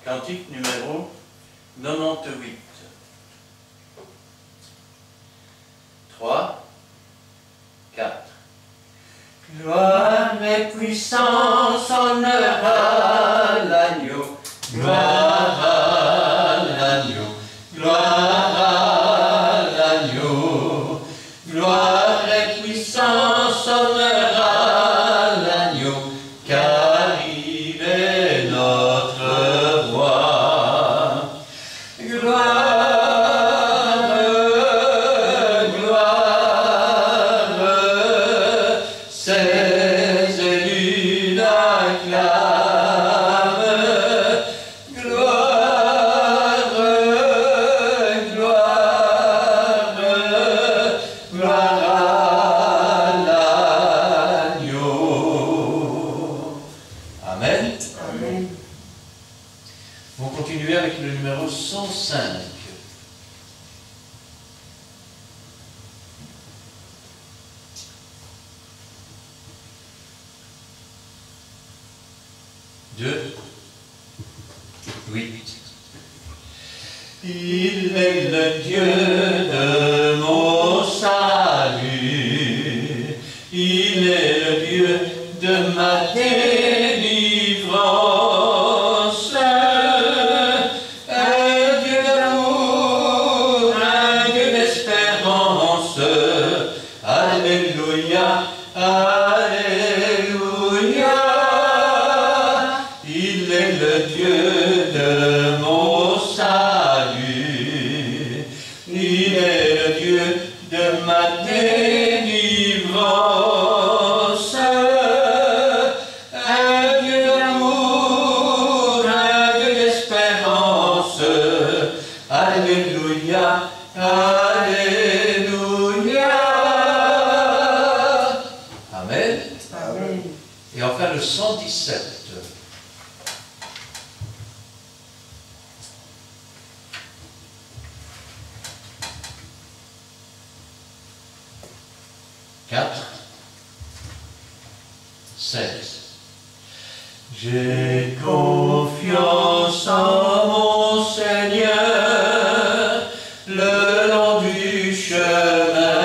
Cantique numéro 98. 3, 4. Gloire et puissance, honneur à l'agneau. Gloire à l'agneau. Gloire à l'agneau. Gloire et puissance, honneur à l'agneau. Car il est notre roi. Gloire. Il est le Dieu de mon salut, il est le Dieu de ma délivrance, un Dieu d'amour, un Dieu d'espérance, alléluia, alléluia, il est le Dieu de mon salut. Il est le Dieu de ma délivrance, un Dieu d'amour, un Dieu d'espérance. Alléluia, alléluia. Amen. Amen. Et enfin le 117. J'ai confiance en mon Seigneur le long du chemin.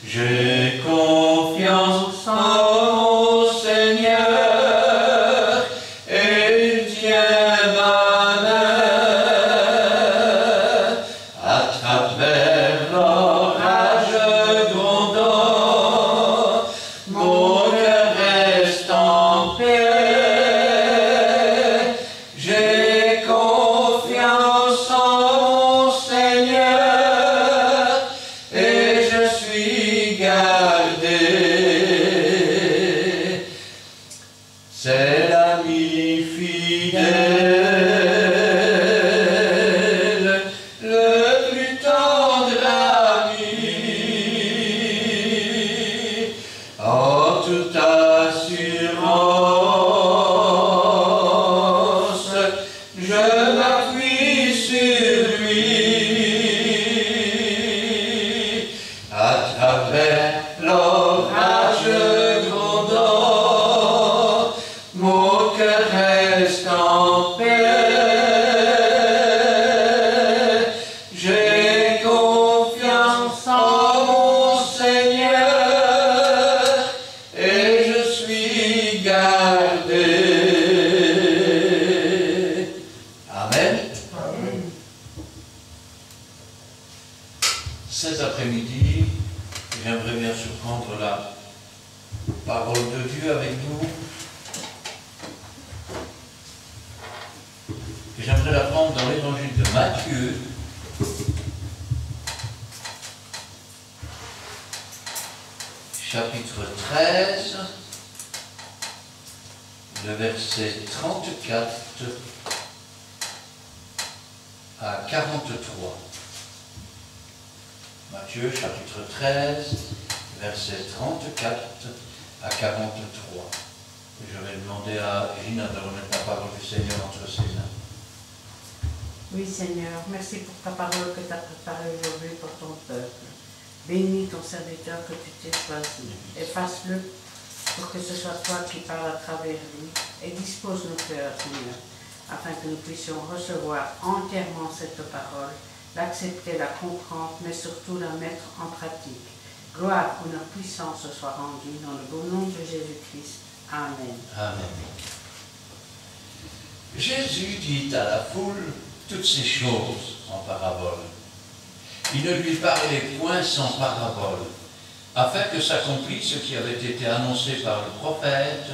J'ai confiance en mon Seigneur et il tient ma main à travers l'orage grondant. Mon cœur reste en paix. J'ai confiance en mon Seigneur et je suis gardé. C'est l'ami fidèle, le plus tendre ami. En toute assurance, je m'appuie sur lui. À travers l'orage grondant, mon cœur reste en paix. J'ai confiance en mon Seigneur et je suis gardé. Amen. Amen. Cet après-midi, j'aimerais bien surprendre la parole de Dieu avec nous. Et j'aimerais la prendre dans l'évangile de Matthieu, chapitre 13, le verset 34 à 43. Matthieu, chapitre 13, verset 34 à 43. Je vais demander à Gina de remettre la parole du Seigneur entre ses mains. Oui, Seigneur, merci pour ta parole que tu as préparée aujourd'hui pour ton peuple. Bénis ton serviteur que tu t'es choisi. Efface-le pour que ce soit toi qui parles à travers lui, et dispose nos cœurs, Seigneur, afin que nous puissions recevoir entièrement cette parole, l'accepter, la comprendre, mais surtout la mettre en pratique. Gloire, honneur, puissance soit rendue dans le beau nom de Jésus-Christ. Amen. Amen. Jésus dit à la foule toutes ces choses en parabole. Il ne lui parlait point sans parabole, afin que s'accomplisse ce qui avait été annoncé par le prophète.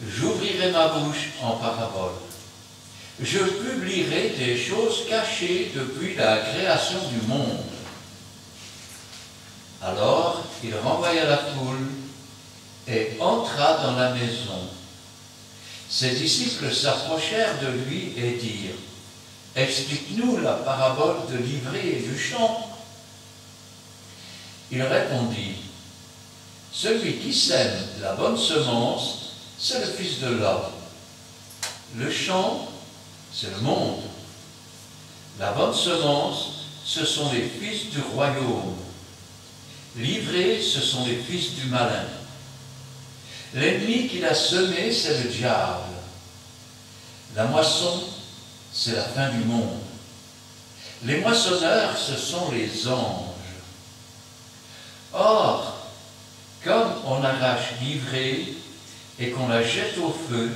J'ouvrirai ma bouche en parabole. Je publierai des choses cachées depuis la création du monde. Alors il renvoya la foule et entra dans la maison. Ses disciples s'approchèrent de lui et dirent: explique-nous la parabole de l'ivraie et du champ. Il répondit: celui qui sème la bonne semence, c'est le Fils de l'homme. Le champ, c'est le monde. La bonne semence, ce sont les fils du royaume. L'ivraie, ce sont les fils du malin. L'ennemi qu'il a semé, c'est le diable. La moisson, c'est la fin du monde. Les moissonneurs, ce sont les anges. Or, comme on arrache l'ivraie et qu'on la jette au feu,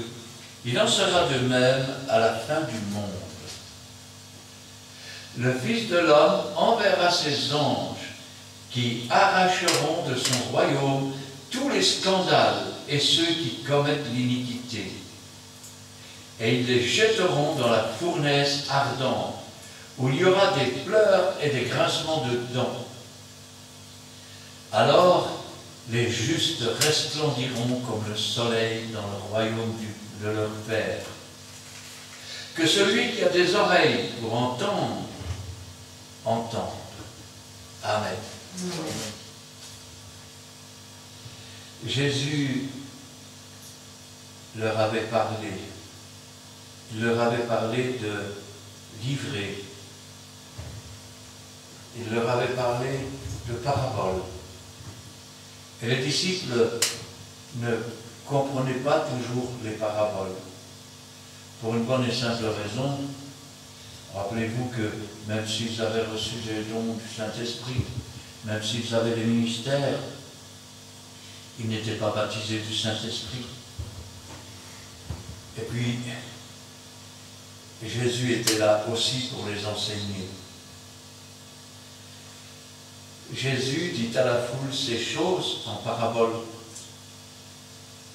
il en sera de même à la fin du monde. Le Fils de l'homme enverra ses anges qui arracheront de son royaume tous les scandales et ceux qui commettent l'iniquité. Et ils les jetteront dans la fournaise ardente, où il y aura des pleurs et des grincements de dents. Alors, les justes resplendiront comme le soleil dans le royaume de leur Père. Que celui qui a des oreilles pour entendre, entende. Amen. Jésus leur avait parlé. Il leur avait parlé de l'ivraie. Il leur avait parlé de paraboles. Et les disciples ne comprenaient pas toujours les paraboles. Pour une bonne et simple raison. Rappelez-vous que même s'ils avaient reçu les dons du Saint-Esprit, même s'ils avaient les ministères, ils n'étaient pas baptisés du Saint-Esprit. Et puis, Jésus était là aussi pour les enseigner. Jésus dit à la foule ces choses en parabole.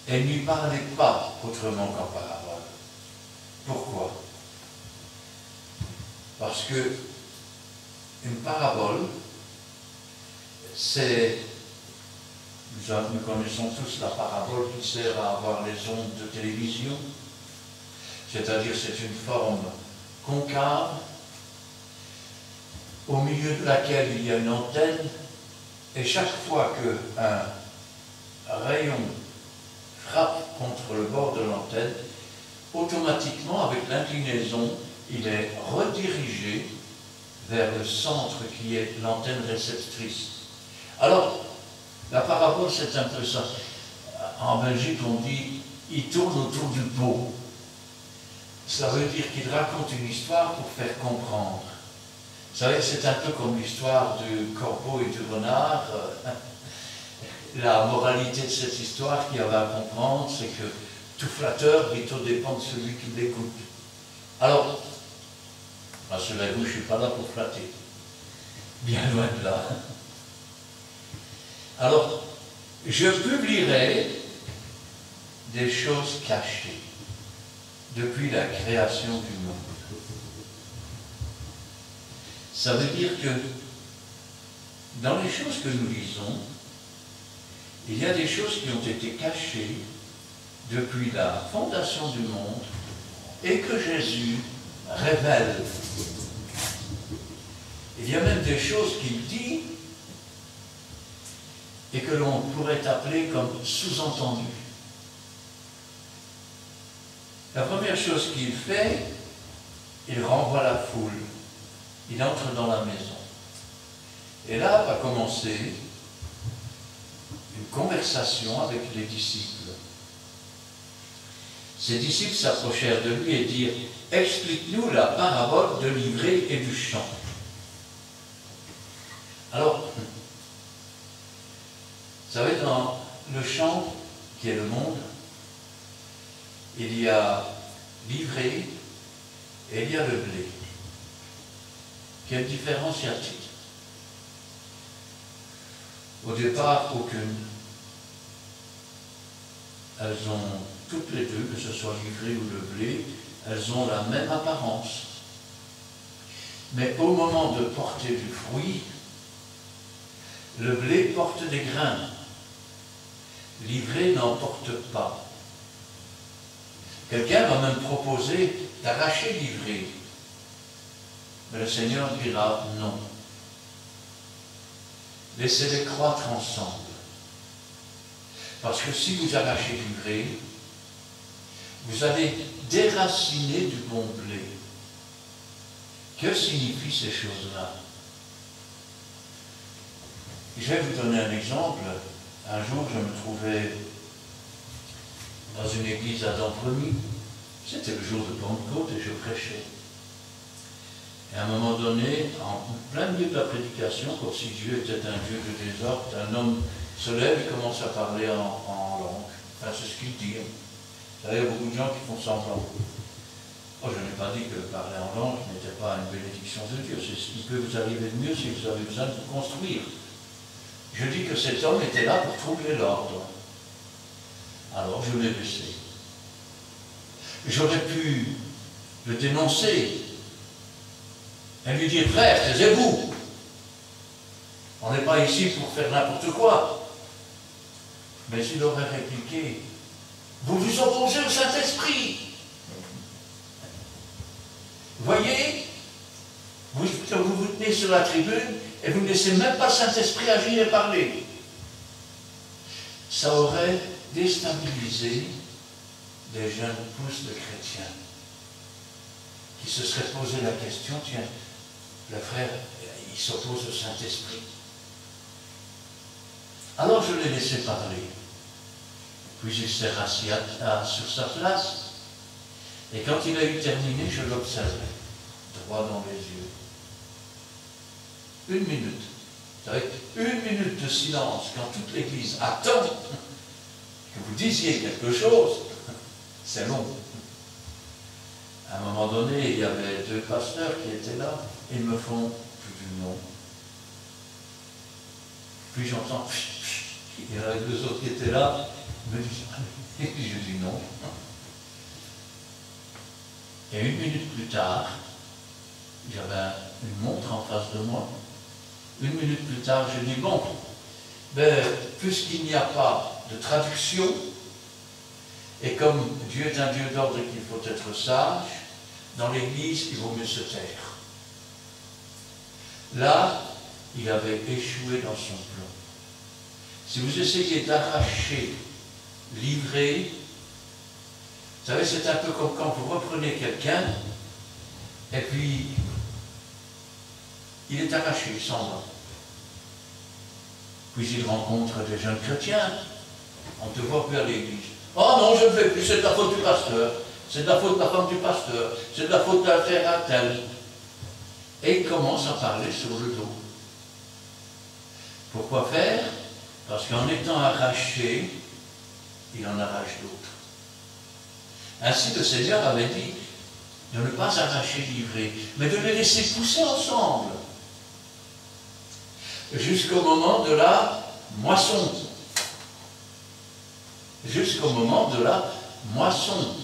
Et il n'y parlait pas autrement qu'en parabole. Pourquoi? Parce que une parabole, c'est, nous connaissons tous la parabole qui sert à avoir les ondes de télévision, c'est-à-dire c'est une forme concave, au milieu de laquelle il y a une antenne, et chaque fois qu'un rayon frappe contre le bord de l'antenne, automatiquement, avec l'inclinaison, il est redirigé vers le centre qui est l'antenne réceptrice. Alors, la parabole, c'est un peu ça. En Belgique, on dit « il tourne autour du pot ». Ça veut dire qu'il raconte une histoire pour faire comprendre. Vous savez, c'est un peu comme l'histoire du corbeau et du renard. La moralité de cette histoire qu'il y avait à comprendre, c'est que tout flatteur vit au dépend de celui qui l'écoute. Alors, rassurez-vous, je ne suis pas là pour flatter. Bien loin de là. Alors, je publierai des choses cachées depuis la création du monde. Ça veut dire que dans les choses que nous lisons, il y a des choses qui ont été cachées depuis la fondation du monde et que Jésus révèle. Il y a même des choses qu'il dit et que l'on pourrait appeler comme sous-entendues. La première chose qu'il fait, il renvoie la foule. Il entre dans la maison. Et là va commencer une conversation avec les disciples. Ses disciples s'approchèrent de lui et dirent « Explique-nous la parabole de l'ivraie et du champ. » Alors, vous savez, dans le champ qui est le monde, il y a l'ivraie et il y a le blé. Quelle différence y a-t-il? Au départ, aucune. Elles ont toutes les deux, que ce soit l'ivraie ou le blé, elles ont la même apparence. Mais au moment de porter du fruit, le blé porte des grains. L'ivraie n'en porte pas. Quelqu'un va même proposer d'arracher l'ivraie. Mais le Seigneur dira non. Laissez-les croître ensemble. Parce que si vous arrachez l'ivraie, vous allez déraciner du bon blé. Que signifient ces choses-là? Je vais vous donner un exemple. Un jour, je me trouvais dans une église à Dampremy. C'était le jour de Pentecôte et je prêchais. Et à un moment donné, en plein milieu de la prédication, comme si Dieu était un Dieu de désordre, un homme se lève et commence à parler en langue. Enfin, c'est ce qu'il dit. Vous savez, il y a beaucoup de gens qui font semblant. Oh, je n'ai pas dit que parler en langue n'était pas une bénédiction de Dieu. C'est ce qui peut vous arriver de mieux si vous avez besoin de vous construire. Je dis que cet homme était là pour troubler l'ordre. Alors je l'ai laissé. J'aurais pu le dénoncer et lui dire, frère, taisez-vous. On n'est pas ici pour faire n'importe quoi. Mais il aurait répliqué, vous vous opposez au Saint-Esprit. Voyez, vous vous tenez sur la tribune et vous ne laissez même pas le Saint-Esprit agir et parler. Ça aurait déstabilisé des jeunes pousses de chrétiens qui se seraient posé la question, tiens, le frère, il s'oppose au Saint-Esprit. Alors je l'ai laissé parler. Puis il s'est rassis sur sa place. Et quand il a eu terminé, je l'observais, droit dans les yeux. Une minute. Vous savez, une minute de silence quand toute l'Église attend que vous disiez quelque chose, c'est long. À un moment donné, il y avait deux pasteurs qui étaient là, et ils me font du non. Puis j'entends, il y en avait deux autres qui étaient là, ils me disent, et je dis non. Et une minute plus tard, j'avais une montre en face de moi. Une minute plus tard, je dis, bon, ben, puisqu'il n'y a pas de traduction, et comme Dieu est un Dieu d'ordre et qu'il faut être sage, dans l'Église, il vaut mieux se taire. Là, il avait échoué dans son plan. Si vous essayez d'arracher l'ivraie, vous savez, c'est un peu comme quand vous reprenez quelqu'un, et puis il est arraché, il s'en va. Puis il rencontre des jeunes chrétiens. On te voit plus à l'église. Oh non, je ne vais plus, c'est de la faute du pasteur. C'est de la faute de la femme du pasteur. C'est de la faute d'un frère à tel. Et il commence à parler sur le dos. Pourquoi faire? Parce qu'en étant arraché, il en arrache d'autres. Ainsi, le Seigneur avait dit de ne pas arracher l'ivraie, mais de les laisser pousser ensemble. Jusqu'au moment de la moisson. Jusqu'au moment de la moisson.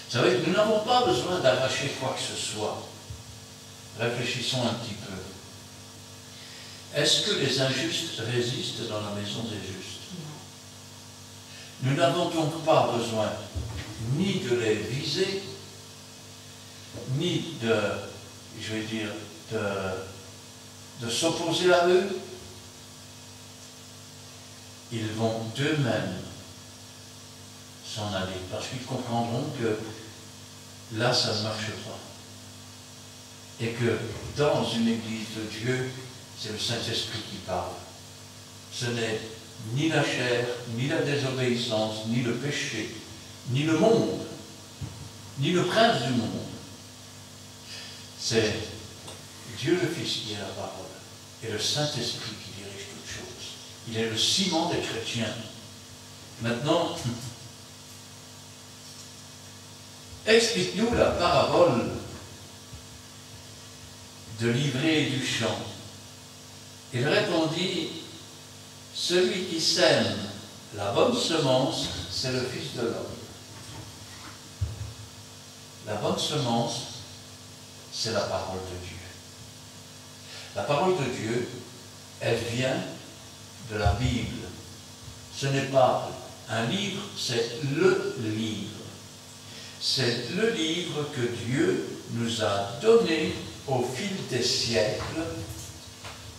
Vous savez, nous n'avons pas besoin d'arracher quoi que ce soit. Réfléchissons un petit peu. Est-ce que les injustes résistent dans la maison des justes? Nous n'avons donc pas besoin ni de les viser, ni de, je vais dire, de s'opposer à eux. Ils vont d'eux-mêmes s'en aller, parce qu'ils comprendront que là, ça ne marche pas. Et que dans une église de Dieu, c'est le Saint-Esprit qui parle. Ce n'est ni la chair, ni la désobéissance, ni le péché, ni le monde, ni le prince du monde. C'est Dieu le Fils qui est la parole et le Saint-Esprit qui dirige toutes choses. Il est le ciment des chrétiens. Maintenant, explique-nous la parabole de l'ivraie et du champ. Il répondit, celui qui sème la bonne semence, c'est le Fils de l'homme. La bonne semence, c'est la parole de Dieu. La parole de Dieu, elle vient de la Bible. Ce n'est pas un livre, c'est le livre. C'est le livre que Dieu nous a donné au fil des siècles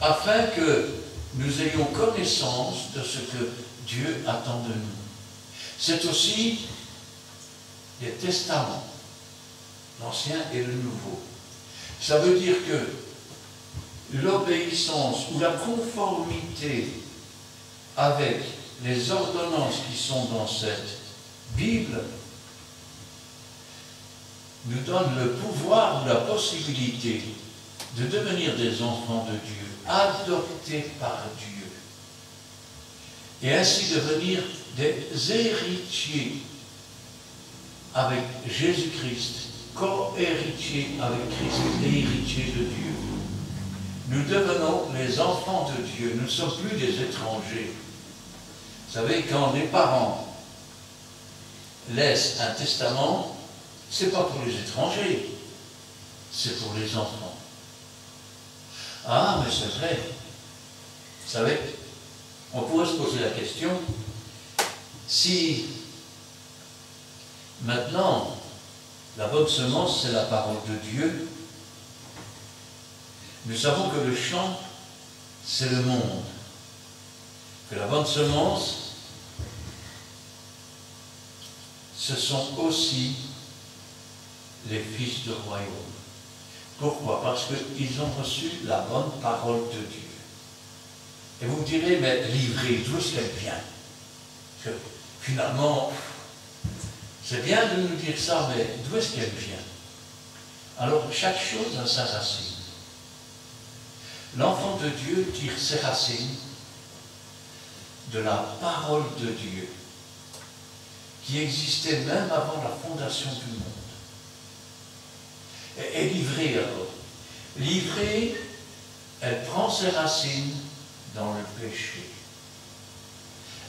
afin que nous ayons connaissance de ce que Dieu attend de nous. C'est aussi les testaments, l'Ancien et le Nouveau. Ça veut dire que l'obéissance ou la conformité avec les ordonnances qui sont dans cette Bible nous donne le pouvoir ou la possibilité de devenir des enfants de Dieu, adoptés par Dieu, et ainsi devenir des héritiers avec Jésus-Christ, co-héritiers avec Christ et héritiers de Dieu. Nous devenons les enfants de Dieu, nous ne sommes plus des étrangers. Vous savez, quand les parents laissent un testament, ce n'est pas pour les étrangers, c'est pour les enfants. Ah, mais c'est vrai. Vous savez, on pourrait se poser la question, si maintenant, la bonne semence, c'est la parole de Dieu, nous savons que le champ, c'est le monde. Que la bonne semence, ce sont aussi les fils du royaume. Pourquoi? Parce qu'ils ont reçu la bonne parole de Dieu. Et vous me direz, mais l'ivraie, d'où est-ce qu'elle vient? Parce que finalement, c'est bien de nous dire ça, mais d'où est-ce qu'elle vient? Alors, chaque chose a sa racine. L'enfant de Dieu tire ses racines de la parole de Dieu, qui existait même avant la fondation du monde. Et l'ivraie alors? L'ivraie, elle prend ses racines dans le péché.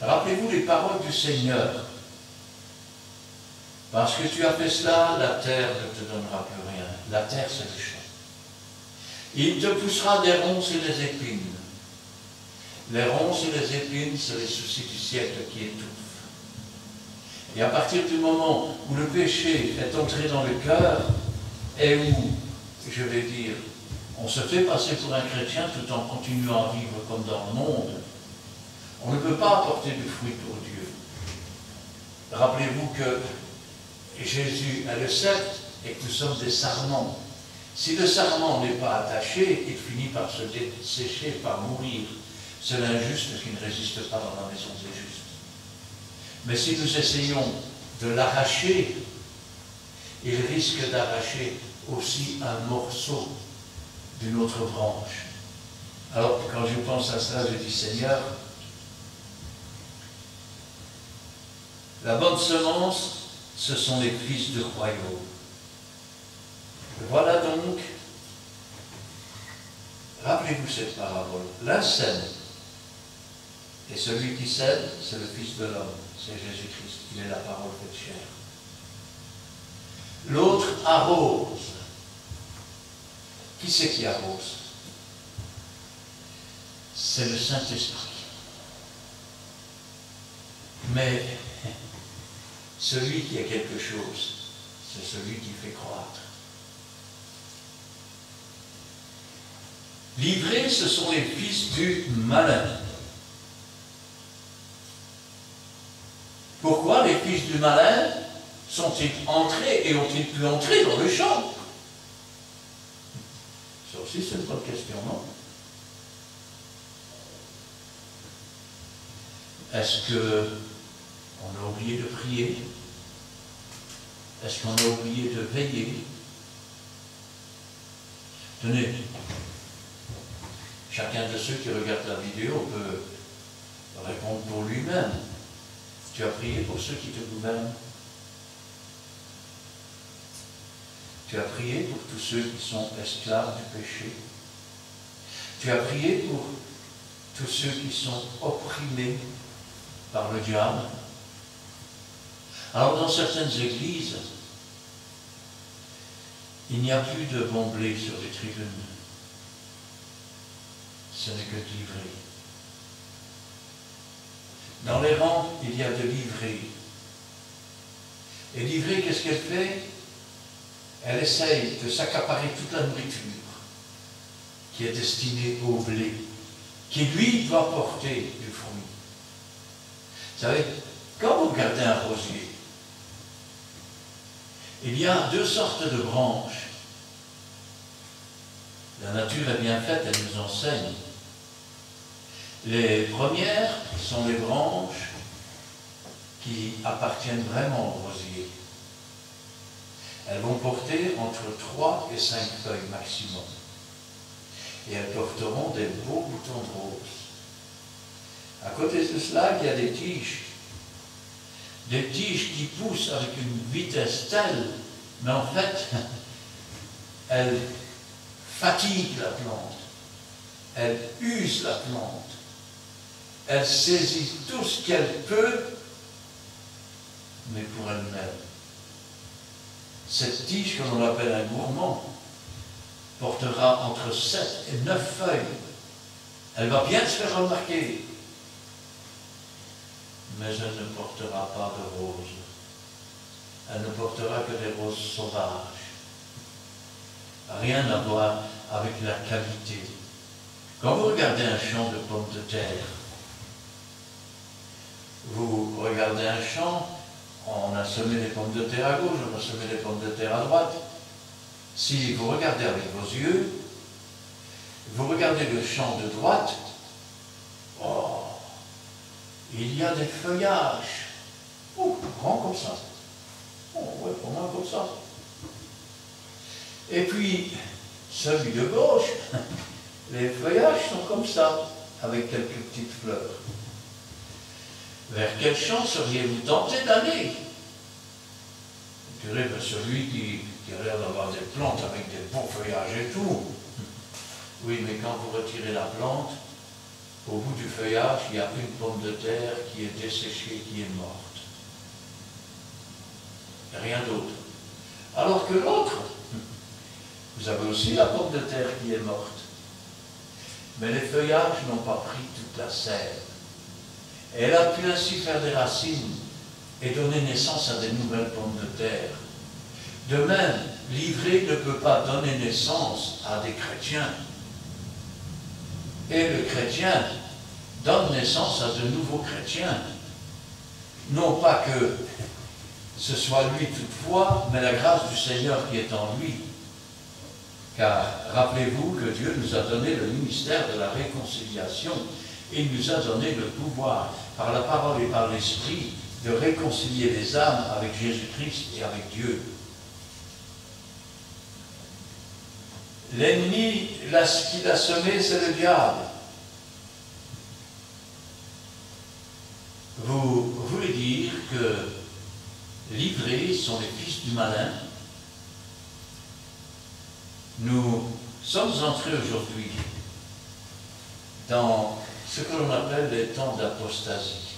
Rappelez-vous les paroles du Seigneur. Parce que tu as fait cela, la terre ne te donnera plus rien. La terre, c'est le champ. Il te poussera des ronces et des épines. Les ronces et les épines, c'est les soucis du siècle qui étouffent. Et à partir du moment où le péché est entré dans le cœur, et où, je vais dire, on se fait passer pour un chrétien tout en continuant à vivre comme dans le monde, on ne peut pas apporter du fruit pour Dieu. Rappelez-vous que Jésus est le cep et que nous sommes des sarments. Si le sarment n'est pas attaché, il finit par se dessécher, par mourir. C'est l'injuste qui ne résiste pas dans la maison des justes. Mais si nous essayons de l'arracher, il risque d'arracher aussi un morceau d'une autre branche. Alors, quand je pense à cela, je dis, Seigneur, la bonne semence, ce sont les fils du royaume. Voilà donc, rappelez-vous cette parabole, l'un sème, et celui qui sème, c'est le Fils de l'homme, c'est Jésus-Christ, il est la parole faite chair. L'autre arrose. Qui c'est qui arrose? C'est le Saint-Esprit. Mais celui qui a quelque chose, c'est celui qui fait croître. L'ivraie, ce sont les fils du malin. Pourquoi les fils du malin sont-ils entrés et ont-ils pu entrer dans le champ? Ça aussi, c'est une bonne question, non? Est-ce qu'on a oublié de prier? Est-ce qu'on a oublié de veiller? Tenez, chacun de ceux qui regardent la vidéo peut répondre pour lui-même. Tu as prié pour ceux qui te gouvernent? Tu as prié pour tous ceux qui sont esclaves du péché? Tu as prié pour tous ceux qui sont opprimés par le diable? Alors dans certaines églises, il n'y a plus de bon blé sur les tribunes. Ce n'est que de l'ivrée. Dans les rangs, il y a de l'ivrée. Et l'ivrée, qu'est-ce qu'elle fait? Elle essaye de s'accaparer toute la nourriture qui est destinée au blé, qui lui doit porter du fruit. Vous savez, quand vous regardez un rosier, il y a deux sortes de branches. La nature est bien faite, elle nous enseigne. Les premières sont les branches qui appartiennent vraiment au rosier. Elles vont porter entre 3 et 5 feuilles maximum. Et elles porteront des beaux boutons de rose. À côté de cela, il y a des tiges. Des tiges qui poussent avec une vitesse telle, mais en fait, elles fatiguent la plante. Elles usent la plante. Elle saisit tout ce qu'elle peut, mais pour elle-même. Cette tige, que l'on appelle un gourmand, portera entre 7 et 9 feuilles. Elle va bien se faire remarquer, mais elle ne portera pas de roses. Elle ne portera que des roses sauvages. Rien à voir avec la qualité. Quand vous regardez un champ de pommes de terre, vous regardez un champ, on a semé des pommes de terre à gauche, on a semé des pommes de terre à droite. Si vous regardez avec vos yeux, vous regardez le champ de droite, oh, il y a des feuillages, grands comme ça. Oh, ouais, au moins comme ça. Et puis, celui de gauche, les feuillages sont comme ça, avec quelques petites fleurs. Vers quel champ seriez-vous tenté d'aller? Vous direz, ben, celui qui a l'air d'avoir des plantes avec des beaux feuillages et tout. Oui, mais quand vous retirez la plante, au bout du feuillage, il y a une pomme de terre qui est desséchée, qui est morte. Rien d'autre. Alors que l'autre, vous avez aussi la pomme de terre qui est morte. Mais les feuillages n'ont pas pris toute la sève. Et elle a pu ainsi faire des racines et donner naissance à des nouvelles pommes de terre. De même, l'ivrée ne peut pas donner naissance à des chrétiens. Et le chrétien donne naissance à de nouveaux chrétiens. Non pas que ce soit lui toutefois, mais la grâce du Seigneur qui est en lui. Car rappelez-vous que Dieu nous a donné le ministère de la réconciliation. Il nous a donné le pouvoir, par la parole et par l'Esprit, de réconcilier les âmes avec Jésus-Christ et avec Dieu. L'ennemi, ce qu'il a semé, c'est le diable. Vous voulez dire que l'ivrée sont les fils du malin? Nous sommes entrés aujourd'hui dans ce que l'on appelle les temps d'apostasie,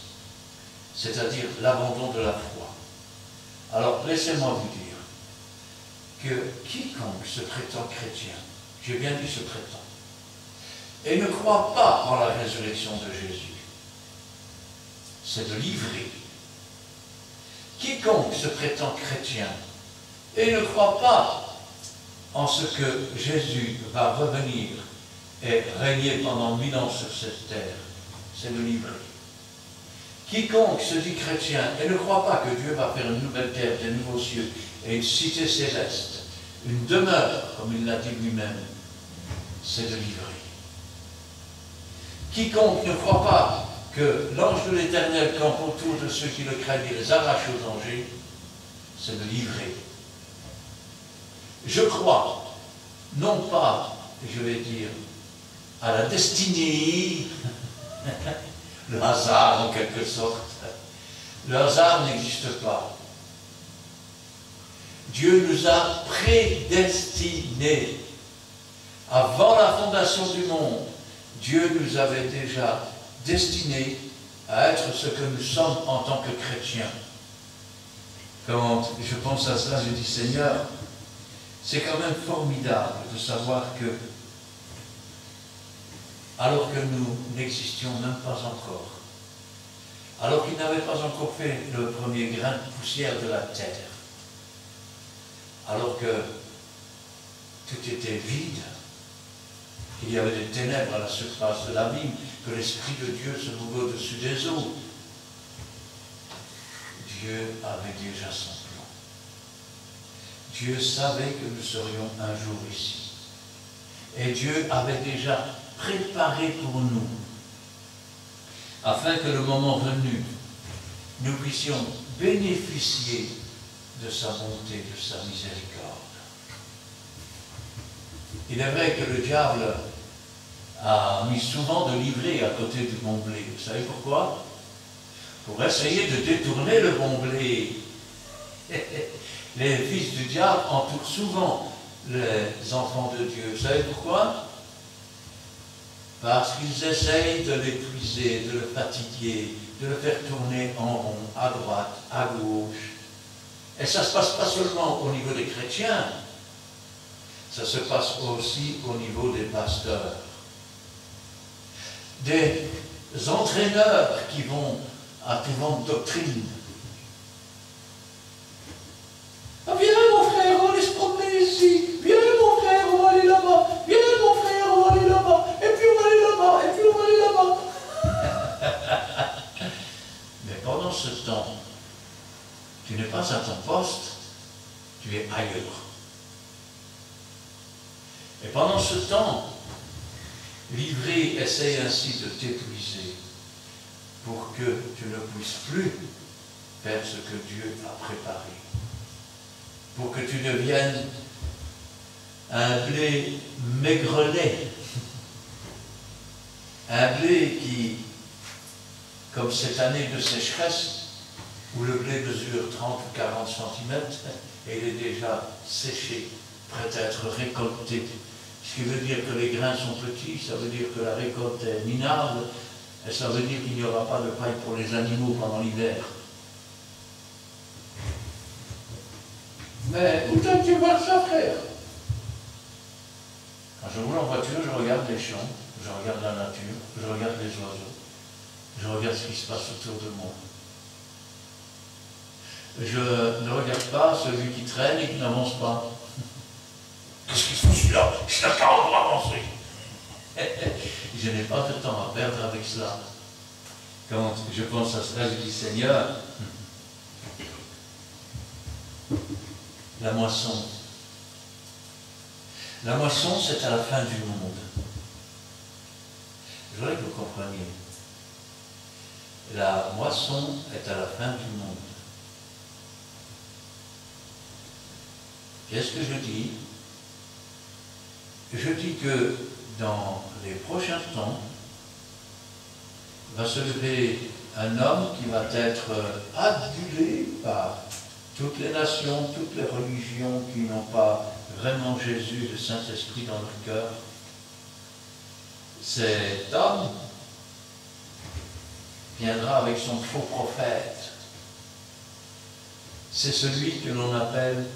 c'est-à-dire l'abandon de la foi. Alors, laissez-moi vous dire que quiconque se prétend chrétien, j'ai bien dit se prétend, et ne croit pas en la résurrection de Jésus, c'est de l'ivrée. Quiconque se prétend chrétien et ne croit pas en ce que Jésus va revenir et régner pendant 1000 ans sur cette terre, c'est de l'ivrée. Quiconque se dit chrétien et ne croit pas que Dieu va faire une nouvelle terre, des nouveaux cieux et une cité céleste, une demeure, comme il l'a dit lui-même, c'est de l'ivrée. Quiconque ne croit pas que l'ange de l'Éternel campe autour de ceux qui le craignent et les arrache au danger, c'est de livrer. Je crois, non pas, je vais dire, à la destinée, le hasard en quelque sorte. Le hasard n'existe pas. Dieu nous a prédestinés. Avant la fondation du monde, Dieu nous avait déjà destinés à être ce que nous sommes en tant que chrétiens. Quand je pense à cela, je dis, Seigneur, c'est quand même formidable de savoir que, alors que nous n'existions même pas encore, alors qu'il n'avait pas encore fait le premier grain de poussière de la terre, alors que tout était vide, qu'il y avait des ténèbres à la surface de l'abîme, que l'Esprit de Dieu se mouvait au-dessus des eaux, Dieu avait déjà son plan. Dieu savait que nous serions un jour ici. Et Dieu avait déjà préparé pour nous, afin que le moment venu, nous puissions bénéficier de sa bonté, de sa miséricorde. Il est vrai que le diable a mis souvent de livrées à côté du bon blé. Vous savez pourquoi? Pour essayer de détourner le bon blé. Les fils du diable entourent souvent les enfants de Dieu. Vous savez pourquoi? Parce qu'ils essayent de l'épuiser, de le fatiguer, de le faire tourner en rond, à droite, à gauche. Et ça ne se passe pas seulement au niveau des chrétiens, ça se passe aussi au niveau des pasteurs. Des entraîneurs qui vont à tout vent de doctrine. Ah, viens mon frère, on va aller se promener ici. Viens mon frère, on va aller là-bas. Viens mon frère, on va aller là-bas. Et puis on va aller là-bas. Et puis on va aller là-bas. Mais pendant ce temps, tu n'es pas à ton poste, tu es ailleurs. Et pendant ce temps, l'ivraie essaye ainsi de t'épuiser pour que tu ne puisses plus faire ce que Dieu a préparé. Pour que tu deviennes un blé maigrelet. Un blé qui, comme cette année de sécheresse, où le blé mesure 30 ou 40 cm, et il est déjà séché, prêt à être récolté. Ce qui veut dire que les grains sont petits, ça veut dire que la récolte est minable, et ça veut dire qu'il n'y aura pas de paille pour les animaux pendant l'hiver. Mais où t'as-tu voir ça, frère? Quand je roule en voiture, je regarde les champs, je regarde la nature, je regarde les oiseaux, je regarde ce qui se passe autour de moi. Je ne regarde pas celui qui traîne et qui n'avance pas. Qu'est-ce qu'il faut celui-là? Je n'ai pas envie d'avancer. Je n'ai pas de temps à perdre avec cela. Quand je pense à cela, je dis, Seigneur, la moisson. La moisson, c'est à la fin du monde. Je voudrais que vous compreniez. La moisson est à la fin du monde. Qu'est-ce que je dis? Je dis que dans les prochains temps, va se lever un homme qui va être adulé par toutes les nations, toutes les religions qui n'ont pas vraiment Jésus, le Saint-Esprit dans leur cœur. Cet homme viendra avec son faux prophète. C'est celui que l'on appelle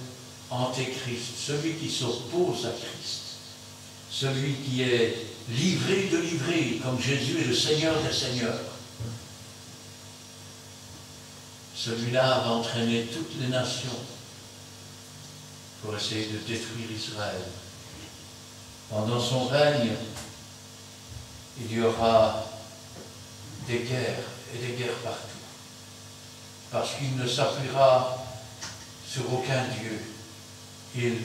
Antéchrist, celui qui s'oppose à Christ, celui qui est livré de livrer, comme Jésus est le Seigneur des Seigneurs. Celui-là va entraîner toutes les nations pour essayer de détruire Israël. Pendant son règne, il y aura des guerres et des guerres partout. Parce qu'il ne s'appuiera sur aucun Dieu. Il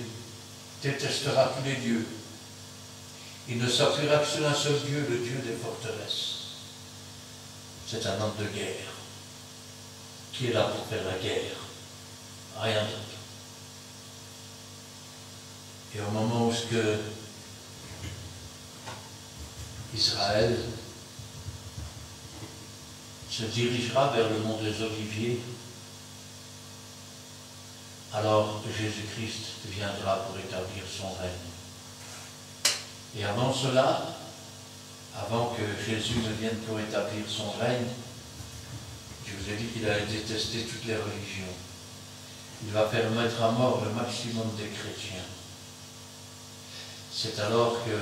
détestera tous les dieux. Il ne s'appuiera que sur un seul Dieu, le Dieu des forteresses. c'est un homme de guerre, qui est là pour faire la guerre, rien d'autre. Et au moment où Israël se dirigera vers le mont des Oliviers, alors Jésus-Christ viendra pour établir son règne. Et avant cela, avant que Jésus ne vienne pour établir son règne, je vous ai dit qu'il a détesté toutes les religions. Il va faire mettre à mort le maximum des chrétiens. C'est alors que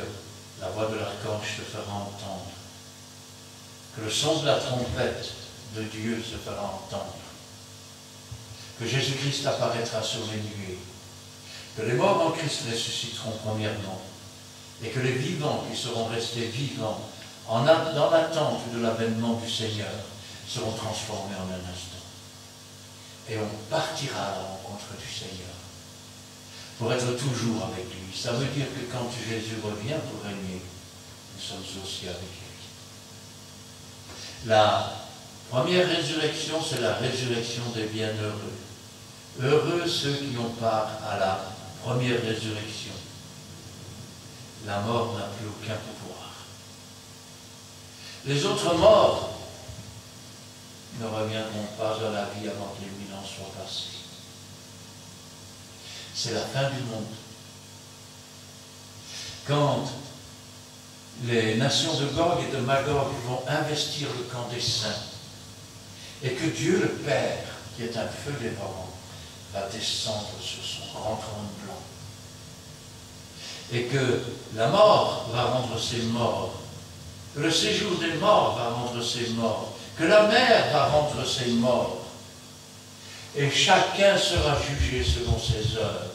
la voix de l'archange se fera entendre, que le son de la trompette de Dieu se fera entendre, que Jésus-Christ apparaîtra sur les nuées, que les morts en Christ ressusciteront premièrement, et que les vivants qui seront restés vivants dans l'attente de l'avènement du Seigneur seront transformés en un instant. Et on partira à la rencontre du Seigneur pour être toujours avec lui. Ça veut dire que quand Jésus revient pour régner, nous sommes aussi avec lui. La première résurrection, c'est la résurrection des bienheureux. Heureux ceux qui ont part à la première résurrection. La mort n'a plus aucun pouvoir. Les autres morts ne reviendront pas à la vie avant que les 1000 ans soient passés. C'est la fin du monde. Quand les nations de Gog et de Magog vont investir le camp des saints, et que Dieu le Père, qui est un feu dévorant, va descendre sur son grand trône blanc, et que la mort va rendre ses morts, que le séjour des morts va rendre ses morts, que la mer va rendre ses morts, et chacun sera jugé selon ses œuvres.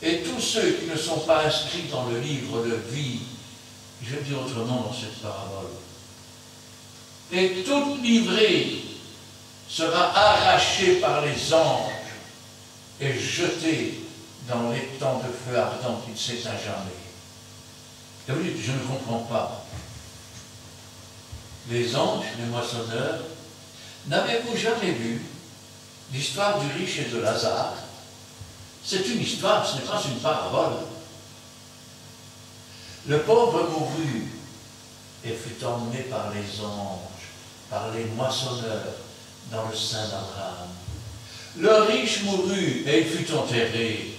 Et tous ceux qui ne sont pas inscrits dans le livre de vie, je dis autrement dans cette parabole, et toute livrée sera arrachée par les anges et jetée dans l'étang de feu ardent qui ne s'éteint jamais. Et vous dites, je ne comprends pas. Les anges, les moissonneurs, n'avez-vous jamais vu l'histoire du riche et de Lazare? C'est une histoire, ce n'est pas une parabole. Le pauvre mourut et fut emmené par les anges, par les moissonneurs, dans le sein d'Abraham. Le riche mourut et il fut enterré.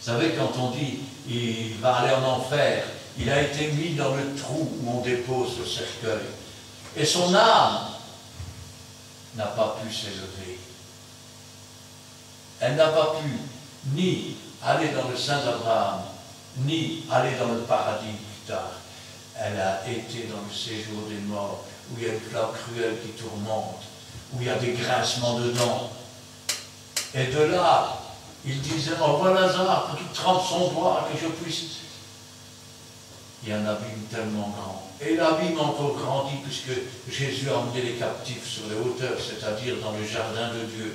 Vous savez, quand on dit il va aller en enfer, il a été mis dans le trou où on dépose le cercueil. Et son âme n'a pas pu s'élever. Elle n'a pas pu ni aller dans le sein d'Abraham, ni aller dans le paradis plus tard. Elle a été dans le séjour des morts, où il y a une flamme cruelle qui tourmente, où il y a des grincements de dents. Et de là, il disait, envoie Lazare pour qu'il trempe son doigt, que je puisse. Il y a un abîme tellement grand. Et l'abîme encore grandit, puisque Jésus a emmené les captifs sur les hauteurs, c'est-à-dire dans le jardin de Dieu.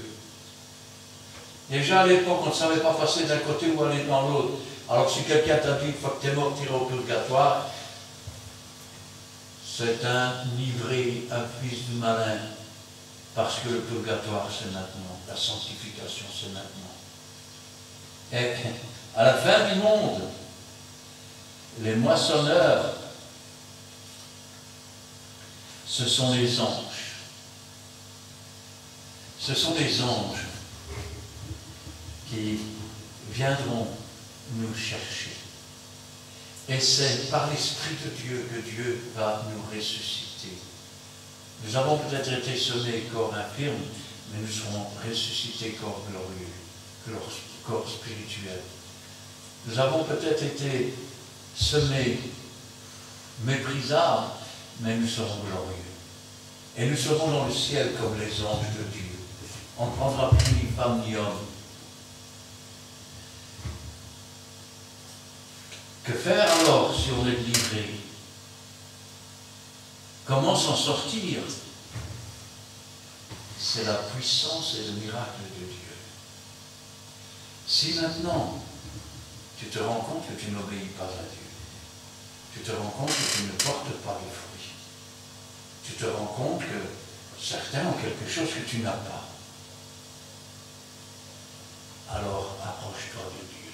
Déjà à l'époque, on ne savait pas passer d'un côté ou aller dans l'autre. Alors si quelqu'un t'a dit, une fois que tu es mort, tu iras au purgatoire, c'est un ivré, un fils du malin. Parce que le purgatoire, c'est maintenant. La sanctification, c'est maintenant. Et à la fin du monde, les moissonneurs, ce sont les anges. Ce sont les anges qui viendront nous chercher. Et c'est par l'Esprit de Dieu que Dieu va nous ressusciter. Nous avons peut-être été semés corps infirme, mais nous serons ressuscités corps glorieux, corps spirituel. Nous avons peut-être été semés méprisables, mais nous serons glorieux. Et nous serons dans le ciel comme les anges de Dieu. On ne prendra plus ni femme ni homme. Que faire alors si on est livré? Comment s'en sortir? C'est la puissance et le miracle de Dieu. Si maintenant, tu te rends compte que tu n'obéis pas à Dieu, tu te rends compte que tu ne portes pas les fruits, tu te rends compte que certains ont quelque chose que tu n'as pas. Alors approche-toi de Dieu.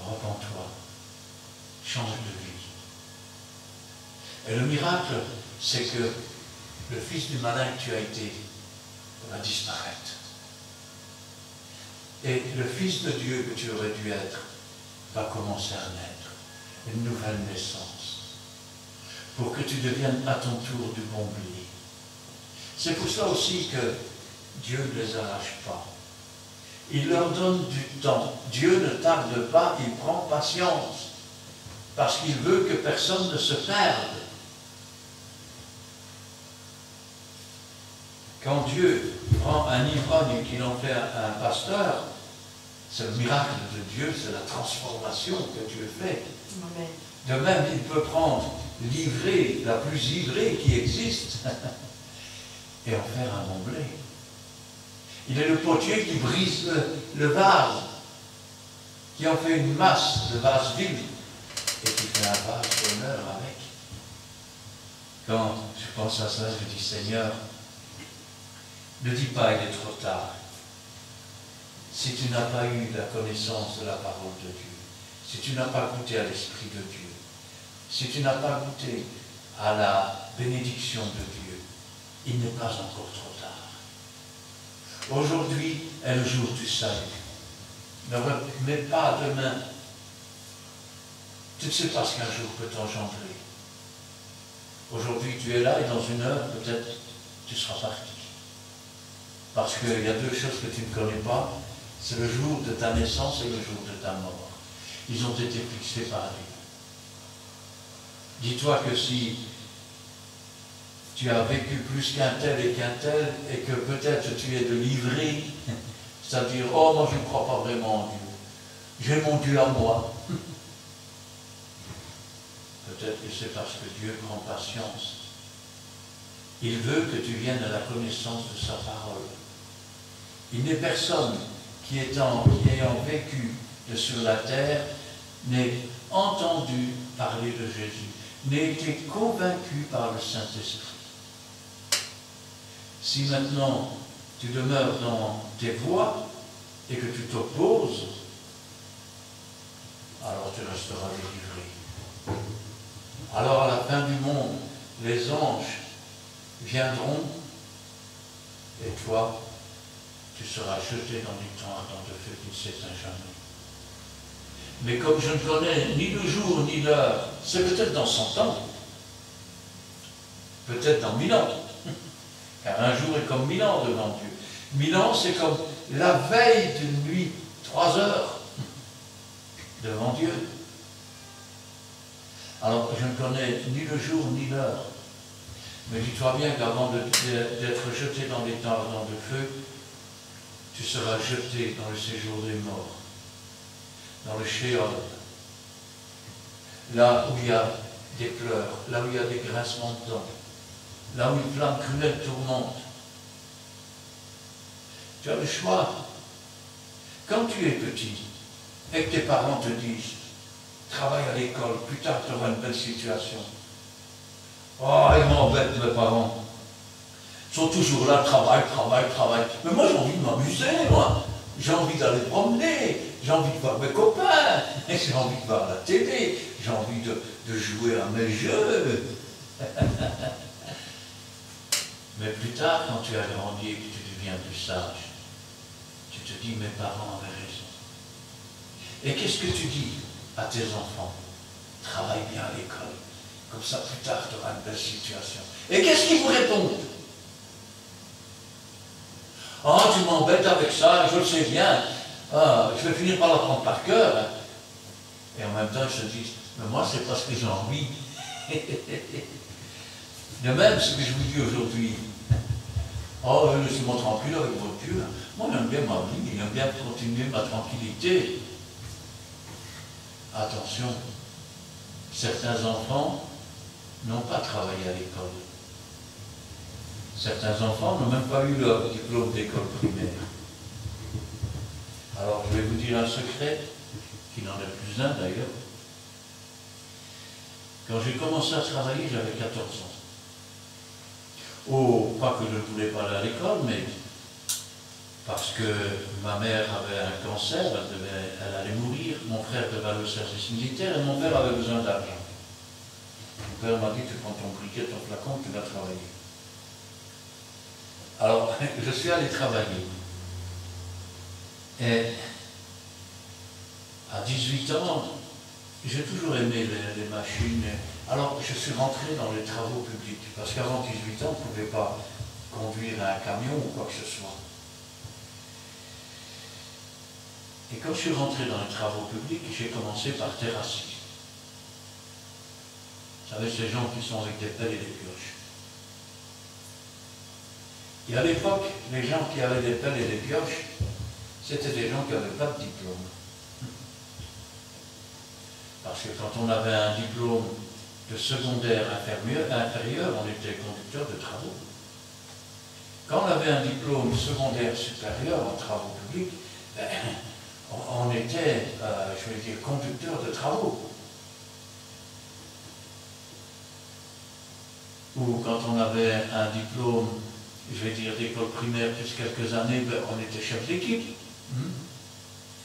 Repens-toi. Change de vie. Et le miracle, c'est que le fils du malin que tu as été va disparaître. Et le fils de Dieu que tu aurais dû être va commencer à naître. Une nouvelle naissance. Pour que tu deviennes à ton tour du bon blé. C'est pour ça aussi que Dieu ne les arrache pas. Il leur donne du temps. Dieu ne tarde pas, il prend patience. Parce qu'il veut que personne ne se perde. Quand Dieu prend un ivrogne et qu'il en fait un pasteur, c'est le miracle de Dieu, c'est la transformation que Dieu fait. Amen. De même, il peut prendre l'ivrée, la plus ivrée qui existe, et en faire un bon blé. Il est le potier qui brise le vase, qui en fait une masse de vase vide, et qui fait un vase d'honneur avec. Quand je pense à ça, je dis, Seigneur, ne dis pas il est trop tard. Si tu n'as pas eu la connaissance de la parole de Dieu, si tu n'as pas goûté à l'Esprit de Dieu, si tu n'as pas goûté à la bénédiction de Dieu, il n'est pas encore trop tard. Aujourd'hui est le jour du salut. Ne remets pas demain. Tu ne sais pas ce qu'un jour peut engendrer. Aujourd'hui tu es là et dans une heure peut-être tu seras parti. Parce qu'il y a deux choses que tu ne connais pas, c'est le jour de ta naissance et le jour de ta mort. Ils ont été fixés par Dieu. Dis-toi que si tu as vécu plus qu'un tel et que peut-être tu es de l'ivrée, c'est-à-dire, oh moi je ne crois pas vraiment en Dieu, j'ai mon Dieu à moi. Peut-être que c'est parce que Dieu prend patience. Il veut que tu viennes à la connaissance de sa parole. Il n'est personne qui ayant vécu sur la terre n'ait entendu parler de Jésus, n'ait été convaincu par le Saint-Esprit. Si maintenant tu demeures dans tes voies et que tu t'opposes, alors tu resteras délivré. Alors à la fin du monde, les anges viendront et toi, tu seras jeté dans les temps ardents de feu qui ne s'éteint jamais. Mais comme je ne connais ni le jour ni l'heure, c'est peut-être dans 100 ans, peut-être dans 1000 ans, car un jour est comme 1000 ans devant Dieu. 1000 ans, c'est comme la veille d'une nuit, 3 heures devant Dieu. Alors, je ne connais ni le jour ni l'heure, mais dis-toi bien qu'avant d'être jeté dans les temps ardents de feu, tu seras jeté dans le séjour des morts, dans le Sheol, là où il y a des pleurs, là où il y a des grincements de dents, là où une flamme cruelle tourmente. Tu as le choix. Quand tu es petit et que tes parents te disent travaille à l'école, plus tard tu auras une belle situation. Oh, ils m'embêtent mes parents. Ils sont toujours là, travail. Mais moi j'ai envie de m'amuser, moi. J'ai envie d'aller promener, j'ai envie de voir mes copains, j'ai envie de voir la télé, j'ai envie de jouer à mes jeux. Mais plus tard, quand tu as grandi et que tu deviens plus sage, tu te dis, mes parents avaient raison. Et qu'est-ce que tu dis à tes enfants? Travaille bien à l'école, comme ça plus tard tu auras une belle situation. Et qu'est-ce qu'ils vous répondent? Oh, tu m'embêtes avec ça, je le sais bien, ah, je vais finir par l'apprendre par cœur. Hein. Et en même temps, ils se disent, mais moi c'est parce que j'ai envie. De même, ce que je vous dis aujourd'hui, oh, laissez-moi tranquille avec votre Dieu. Moi, j'aime bien ma vie, j'aime bien continuer ma tranquillité. Attention, certains enfants n'ont pas travaillé à l'école. Certains enfants n'ont même pas eu leur diplôme d'école primaire. Alors, je vais vous dire un secret, qui n'en est plus un d'ailleurs, Quand j'ai commencé à travailler, j'avais 14 ans. Oh, pas que je ne voulais pas aller à l'école, mais parce que ma mère avait un cancer, elle allait mourir, mon frère devait aller au service militaire et mon père avait besoin d'argent. Mon père m'a dit que quand ton briquet, ton flacon, tu vas travailler. Alors, je suis allé travailler. Et à 18 ans, j'ai toujours aimé les machines. Alors, je suis rentré dans les travaux publics, parce qu'avant 18 ans, on ne pouvait pas conduire un camion ou quoi que ce soit. Et quand je suis rentré dans les travaux publics, j'ai commencé par terrasser. Vous savez, ces gens qui sont avec des pelles et des pioches. Et à l'époque, les gens qui avaient des pelles et des pioches, c'était des gens qui n'avaient pas de diplôme. Parce que quand on avait un diplôme de secondaire inférieur, on était conducteur de travaux. Quand on avait un diplôme secondaire supérieur en travaux publics, ben, on était, je vais dire, conducteur de travaux. Ou quand on avait un diplôme, je vais dire, d'école primaire plus quelques années, ben, on était chef d'équipe,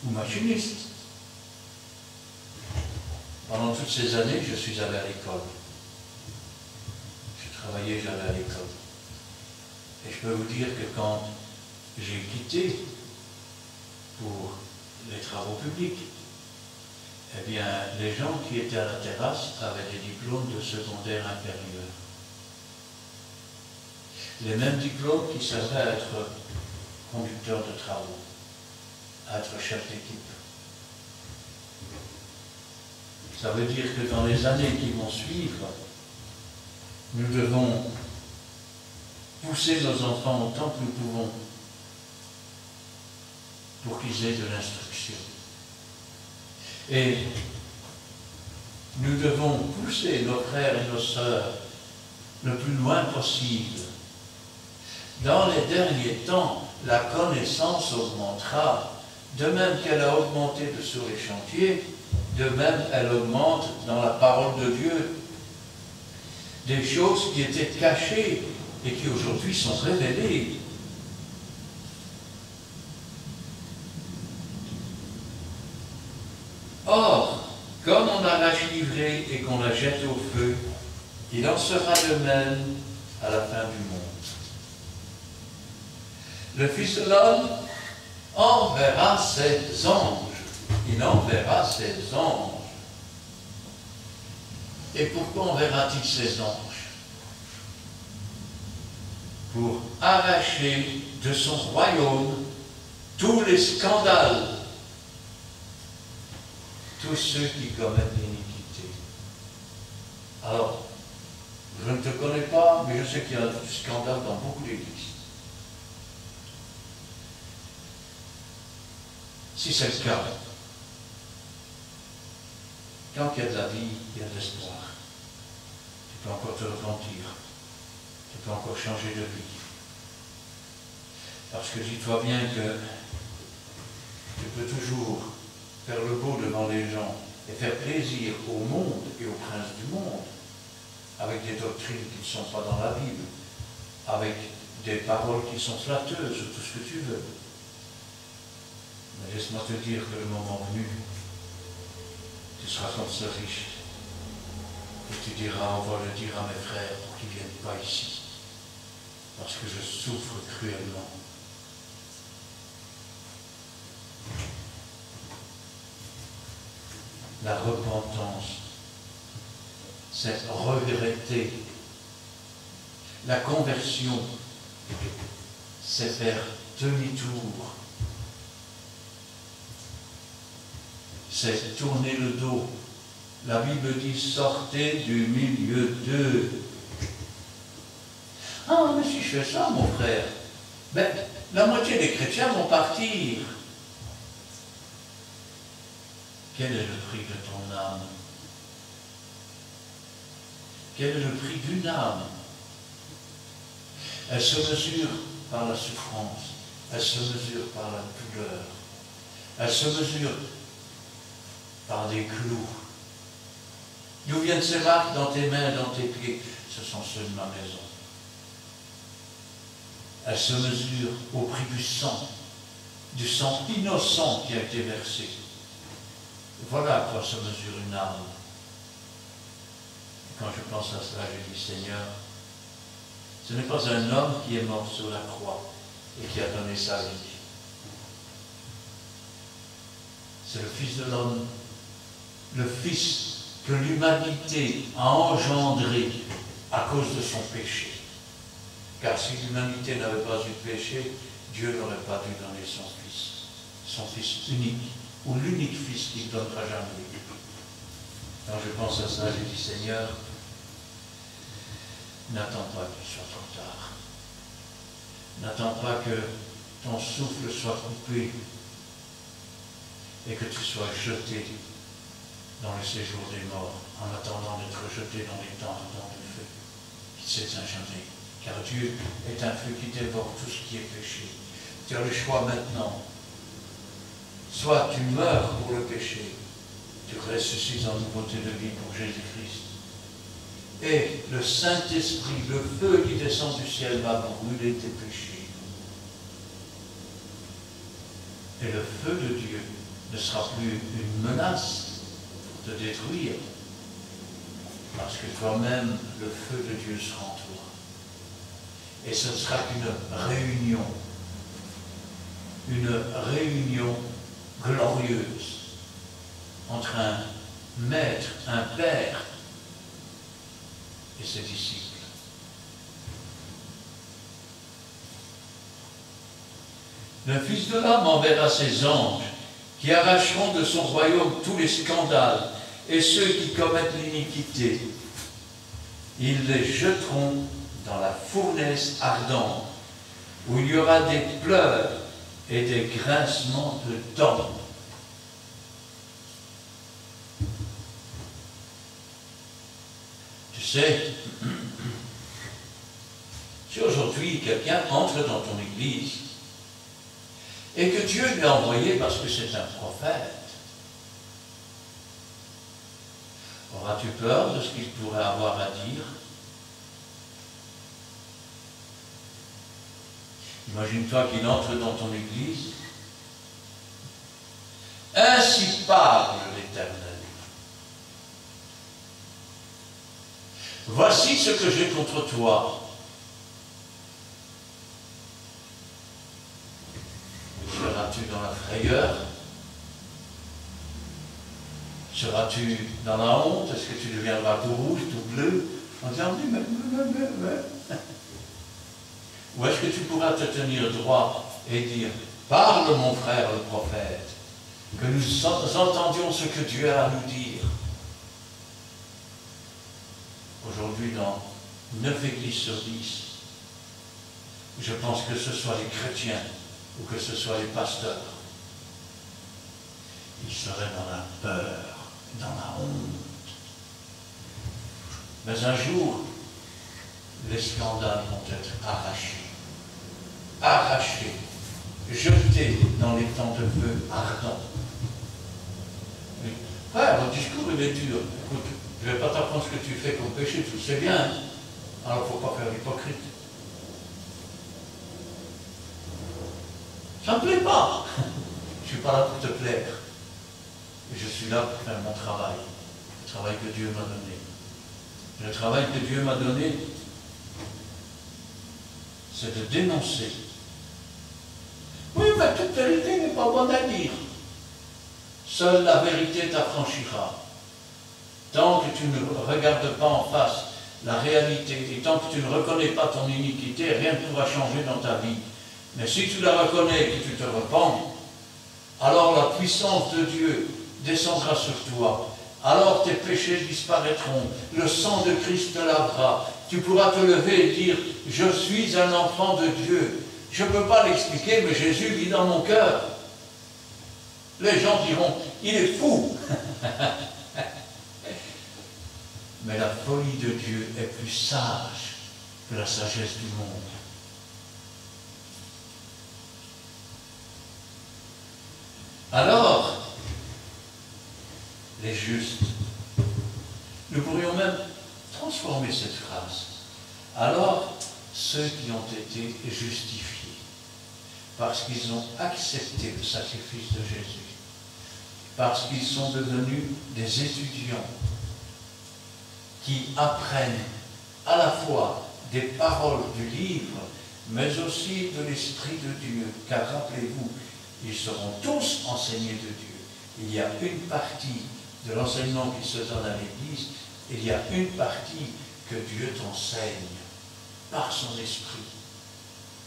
ou machiniste. Pendant toutes ces années, je suis allé à l'école. Je travaillais, j'allais à l'école. Et je peux vous dire que quand j'ai quitté pour les travaux publics, eh bien, les gens qui étaient à la terrasse avaient des diplômes de secondaire inférieur. Les mêmes diplômes qui servaient à être conducteur de travaux, à être chef d'équipe. Ça veut dire que dans les années qui vont suivre, nous devons pousser nos enfants autant que nous pouvons pour qu'ils aient de l'instruction. Et nous devons pousser nos frères et nos sœurs le plus loin possible. Dans les derniers temps, la connaissance augmentera, de même qu'elle a augmenté sur les chantiers, de même elle augmente dans la parole de Dieu. Des choses qui étaient cachées et qui aujourd'hui sont révélées. Or, comme on arrache l'ivrée et qu'on la jette au feu, il en sera de même à la fin du monde. Le Fils de l'homme enverra ses anges. Il enverra ses anges. Et pourquoi enverra-t-il ses anges? Pour arracher de son royaume tous les scandales, tous ceux qui commettent l'iniquité. Alors, je ne te connais pas, mais je sais qu'il y a du scandale dans beaucoup d'églises. Si c'est le cas, tant qu'il y a de la vie, il y a de l'espoir. Tu peux encore te repentir. Tu peux encore changer de vie. Parce que dis-toi bien que tu peux toujours faire le beau devant les gens et faire plaisir au monde et aux princes du monde avec des doctrines qui ne sont pas dans la Bible, avec des paroles qui sont flatteuses, tout ce que tu veux. Mais laisse-moi te dire que le moment venu, tu seras comme ce riche. Et tu diras, on va le dire à mes frères pour qu'ils ne viennent pas ici. Parce que je souffre cruellement. La repentance, c'est regretter. La conversion, c'est faire demi-tour. C'est tourner le dos. La Bible dit, sortez du milieu d'eux. Ah, mais si je fais ça, mon frère, ben, la moitié des chrétiens vont partir. Quel est le prix de ton âme? Quel est le prix d'une âme? Elle se mesure par la souffrance, elle se mesure par la douleur, elle se mesure par des clous. D'où viennent ces marques dans tes mains et dans tes pieds? Ce sont ceux de ma maison. Elles se mesurent au prix du sang innocent qui a été versé. Voilà à quoi se mesure une âme. Et quand je pense à cela, je dis, Seigneur, ce n'est pas un homme qui est mort sur la croix et qui a donné sa vie. C'est le Fils de l'homme, le Fils que l'humanité a engendré à cause de son péché. Car si l'humanité n'avait pas eu de péché, Dieu n'aurait pas dû donner son Fils unique, ou l'unique Fils qu'il ne donnera jamais. Quand je pense à ça, je dis, Seigneur, n'attends pas qu'il soit trop tard. N'attends pas que ton souffle soit coupé et que tu sois jeté dans le séjour des morts, en attendant d'être jeté dans les temps ardents du feu, qui ne s'éteint jamais. Car Dieu est un feu qui dévore tout ce qui est péché. Tu as le choix maintenant. Soit tu meurs pour le péché, tu ressuscites en nouveauté de vie pour Jésus-Christ. Et le Saint-Esprit, le feu qui descend du ciel, va brûler tes péchés. Et le feu de Dieu ne sera plus une menace pour te détruire, parce que toi-même, le feu de Dieu sera en toi. Et ce ne sera qu'une réunion glorieuse entre un maître, un père et ses disciples. Le Fils de l'homme enverra ses anges qui arracheront de son royaume tous les scandales et ceux qui commettent l'iniquité. Ils les jeteront dans la fournaise ardente, où il y aura des pleurs et des grincements de dents. Tu sais, si aujourd'hui quelqu'un entre dans ton église et que Dieu lui a envoyé parce que c'est un prophète, auras-tu peur de ce qu'il pourrait avoir à dire? Imagine-toi qu'il entre dans ton église. Ainsi parle l'Éternel. Voici ce que j'ai contre toi. Seras-tu dans la frayeur? Seras-tu dans la honte? Est-ce que tu deviendras tout rouge, tout bleu, en disant mais. Ou est-ce que tu pourras te tenir droit et dire, parle mon frère le prophète, que nous entendions ce que Dieu a à nous dire. Aujourd'hui, dans 9 églises sur 10, je pense que ce soit les chrétiens ou que ce soit les pasteurs, ils seraient dans la peur, dans la honte. Mais un jour, les scandales vont être arrachés, jetés dans les temps de feu ardents. Frère, votre discours il est dur. Écoute, je ne vais pas t'apprendre ce que tu fais comme péché, tu le sais bien. Alors il ne faut pas faire l'hypocrite. Ça ne me plaît pas. Je ne suis pas là pour te plaire. Et je suis là pour faire mon travail. Le travail que Dieu m'a donné. Le travail que Dieu m'a donné, c'est de dénoncer. Oui, mais toute vérité n'est pas bonne à dire. Seule la vérité t'affranchira. Tant que tu ne regardes pas en face la réalité et tant que tu ne reconnais pas ton iniquité, rien ne pourra changer dans ta vie. Mais si tu la reconnais et que tu te repens, alors la puissance de Dieu descendra sur toi. Alors tes péchés disparaîtront. Le sang de Christ te lavera. Tu pourras te lever et dire, je suis un enfant de Dieu. Je ne peux pas l'expliquer, mais Jésus vit dans mon cœur. Les gens diront, il est fou. Mais la folie de Dieu est plus sage que la sagesse du monde. Alors, les justes, nous pourrions même transformer cette phrase. Alors, ceux qui ont été justifiés, parce qu'ils ont accepté le sacrifice de Jésus, parce qu'ils sont devenus des étudiants qui apprennent à la fois des paroles du livre, mais aussi de l'Esprit de Dieu. Car rappelez-vous, ils seront tous enseignés de Dieu. Il y a une partie de l'enseignement qui se donne à l'Église, il y a une partie que Dieu t'enseigne par son Esprit.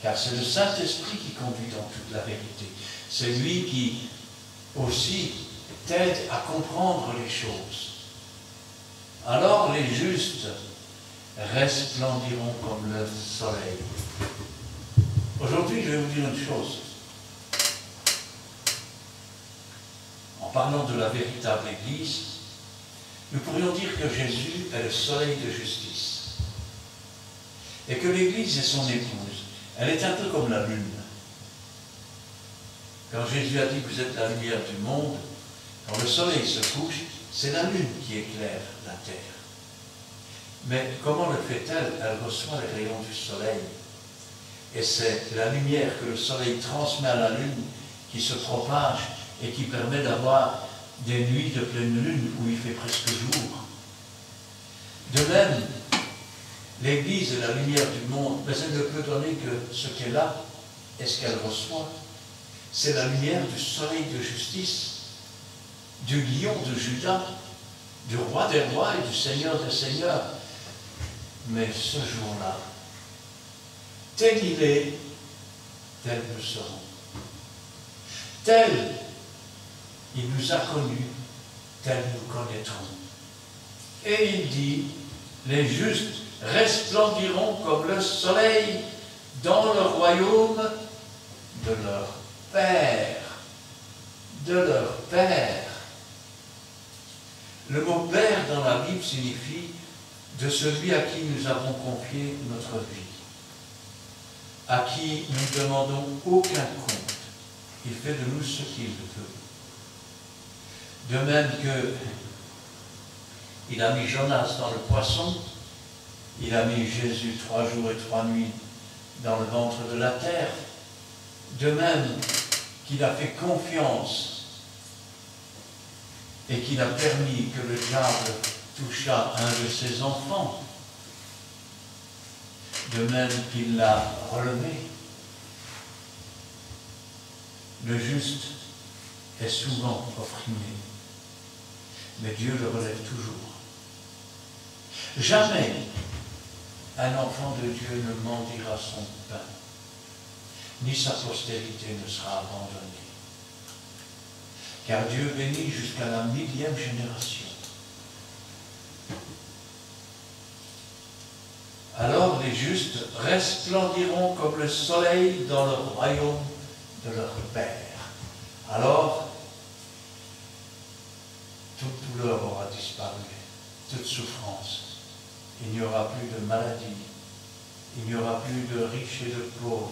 Car c'est le Saint-Esprit qui conduit dans toute la vérité. C'est lui qui aussi t'aide à comprendre les choses. Alors les justes resplendiront comme le soleil. Aujourd'hui, je vais vous dire une chose. En parlant de la véritable Église, nous pourrions dire que Jésus est le soleil de justice. Et que l'Église est son épouse. Elle est un peu comme la lune. Quand Jésus a dit que vous êtes la lumière du monde, quand le soleil se couche, c'est la lune qui éclaire la terre. Mais comment le fait-elle? Elle reçoit les rayons du soleil. Et c'est la lumière que le soleil transmet à la lune qui se propage et qui permet d'avoir des nuits de pleine lune où il fait presque jour. De même, l'Église est la lumière du monde, mais elle ne peut donner que ce qu'elle a et ce qu'elle reçoit. C'est la lumière du soleil de justice, du lion de Juda, du roi des rois et du seigneur des seigneurs. Mais ce jour-là, tel il est, tel nous serons. Tel il nous a connus, tel nous connaîtrons. Et il dit, les justes resplendiront comme le soleil dans le royaume de leur Père. De leur Père. Le mot Père dans la Bible signifie de celui à qui nous avons confié notre vie, à qui nous ne demandons aucun compte. Il fait de nous ce qu'il veut. De même que il a mis Jonas dans le poisson, il a mis Jésus 3 jours et 3 nuits dans le ventre de la terre, de même qu'il a fait confiance et qu'il a permis que le diable touchât un de ses enfants, de même qu'il l'a relevé. Le juste est souvent opprimé, mais Dieu le relève toujours. Jamais un enfant de Dieu ne mendira son pain, ni sa postérité ne sera abandonnée. Car Dieu bénit jusqu'à la 1000e génération. Alors les justes resplendiront comme le soleil dans le royaume de leur Père. Alors, toute douleur aura disparu, toute souffrance. Il n'y aura plus de maladie, il n'y aura plus de riches et de pauvres,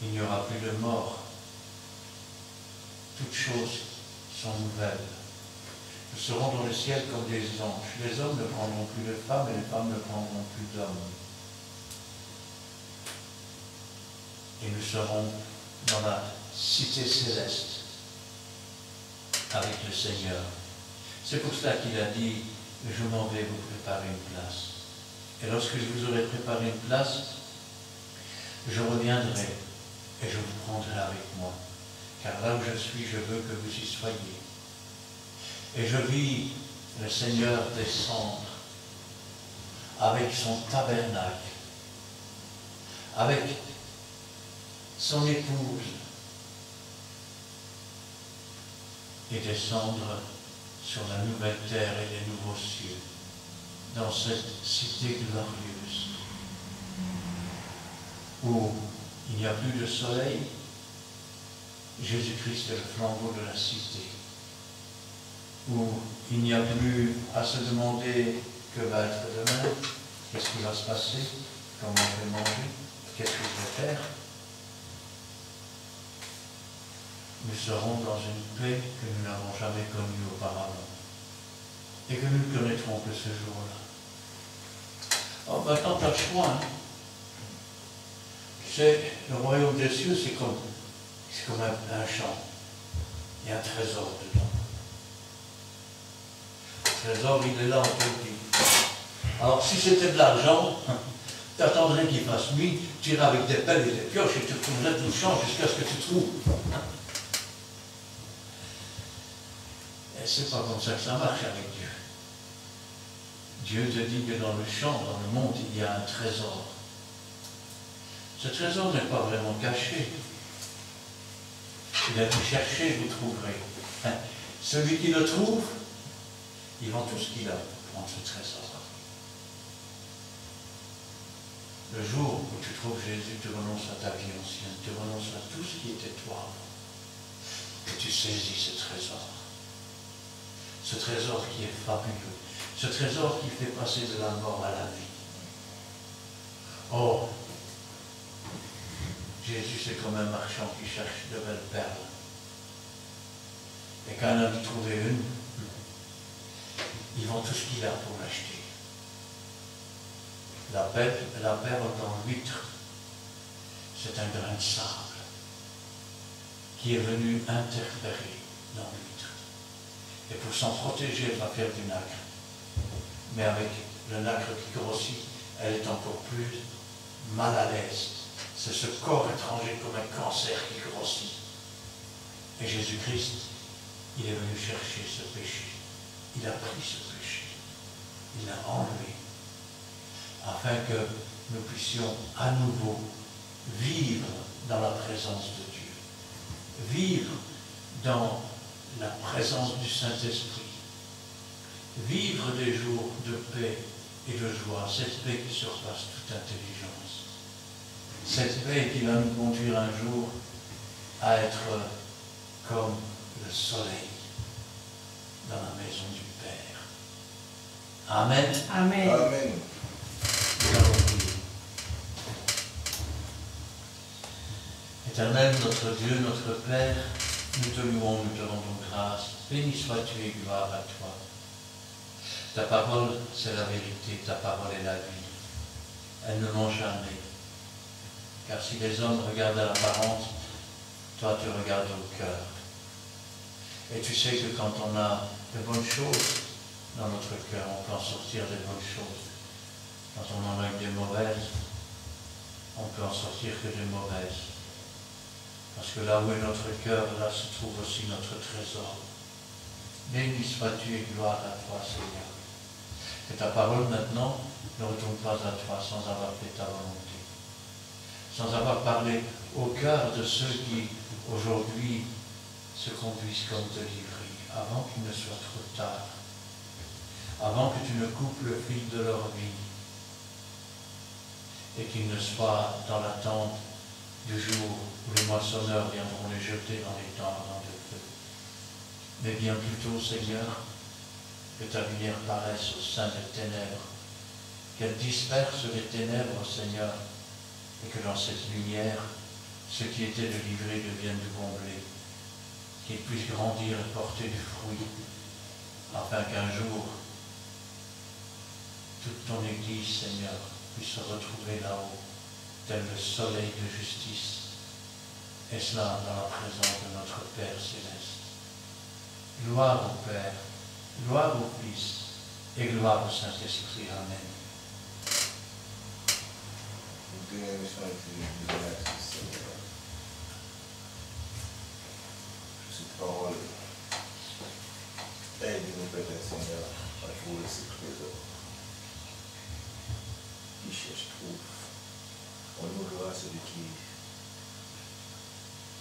il n'y aura plus de mort. Toutes choses sont nouvelles. Nous serons dans le ciel comme des anges. Les hommes ne prendront plus de femmes et les femmes ne prendront plus d'hommes. Et nous serons dans la cité céleste avec le Seigneur. C'est pour cela qu'il a dit, je m'en vais vous préparer une place. Et lorsque je vous aurai préparé une place, je reviendrai et je vous prendrai avec moi. Car là où je suis, je veux que vous y soyez. Et je vis le Seigneur descendre avec son tabernacle, avec son épouse, et descendre sur la nouvelle terre et les nouveaux cieux, dans cette cité glorieuse, où il n'y a plus de soleil. Jésus-Christ est le flambeau de la cité, où il n'y a plus à se demander que va être demain, qu'est-ce qui va se passer, comment je vais manger, qu'est-ce que je vais faire. Nous serons dans une paix que nous n'avons jamais connue auparavant. et que nous ne connaîtrons que ce jour-là. Alors maintenant, tu as le choix. Hein. Tu sais, le royaume des cieux, c'est comme un champ. Il y a un trésor dedans. Le trésor, il est là, on te le dit. Alors, si c'était de l'argent, tu attendrais qu'il fasse nuit, tu irais avec des pelles et des pioches et tu retrouverais tout le champ jusqu'à ce que tu trouves. Et c'est pas comme ça que ça marche avec Dieu. Dieu te dit que dans le champ, dans le monde, il y a un trésor. Ce trésor n'est pas vraiment caché. Il a dit chercher, vous trouverez. Hein? Celui qui le trouve, il vend tout ce qu'il a pour prendre ce trésor. Le jour où tu trouves Jésus, tu renonces à ta vie ancienne, tu renonces à tout ce qui était toi. Et tu saisis ce trésor. Ce trésor qui est fabuleux. Ce trésor qui fait passer de la mort à la vie. Oh, Jésus, c'est comme un marchand qui cherche de belles perles. Et quand il en a trouvé une, il vend tout ce qu'il a pour l'acheter. La perle dans l'huître, c'est un grain de sable qui est venu interférer dans l'huître. Et pour s'en protéger, elle va faire du nacre. Mais avec le nacre qui grossit, elle est encore plus mal à l'aise. C'est ce corps étranger comme un cancer qui grossit. Et Jésus-Christ, il est venu chercher ce péché. Il a pris ce péché. Il l'a enlevé. Afin que nous puissions à nouveau vivre dans la présence de Dieu. Vivre dans la présence du Saint-Esprit. Vivre des jours de paix et de joie. Cette paix qui surpasse toute intelligence. Cette paix qui va nous conduire un jour à être comme le soleil dans la maison du Père. Amen. Amen. Amen. Nous allons prier. Éternel, notre Dieu, notre Père, nous te louons, nous te rendons grâce. Béni sois-tu et gloire à toi. Ta parole, c'est la vérité, ta parole est la vie. Elle ne ment jamais. Car si les hommes regardent à l'apparence, toi tu regardes au cœur. Et tu sais que quand on a de bonnes choses dans notre cœur, on peut en sortir des bonnes choses. Quand on en a des mauvaises, on peut en sortir que des mauvaises. Parce que là où est notre cœur, là se trouve aussi notre trésor. Béni sois-tu et gloire à toi, Seigneur. Que ta parole maintenant ne retourne pas à toi sans avoir fait ta volonté. Sans avoir parlé au cœur de ceux qui, aujourd'hui, se conduisent comme te livrer, avant qu'il ne soit trop tard, avant que tu ne coupes le fil de leur vie, et qu'ils ne soient dans l'attente du jour où les moissonneurs viendront les jeter dans les temps ardents de feu. Mais bien plutôt, Seigneur, que ta lumière paraisse au sein des ténèbres, qu'elle disperse les ténèbres, Seigneur, et que dans cette lumière, ce qui était de l'ivraie devienne du bon blé, qu'il puisse grandir et porter du fruit, afin qu'un jour, toute ton Église, Seigneur, puisse se retrouver là-haut, tel le soleil de justice, et cela dans la présence de notre Père céleste. Gloire au Père, gloire au Fils, et gloire au Saint-Esprit. Amen. Cette parole, aide-nous, Père Seigneur, à trouver ces trésors. Qui cherche, trouve. On nous gloire celui qui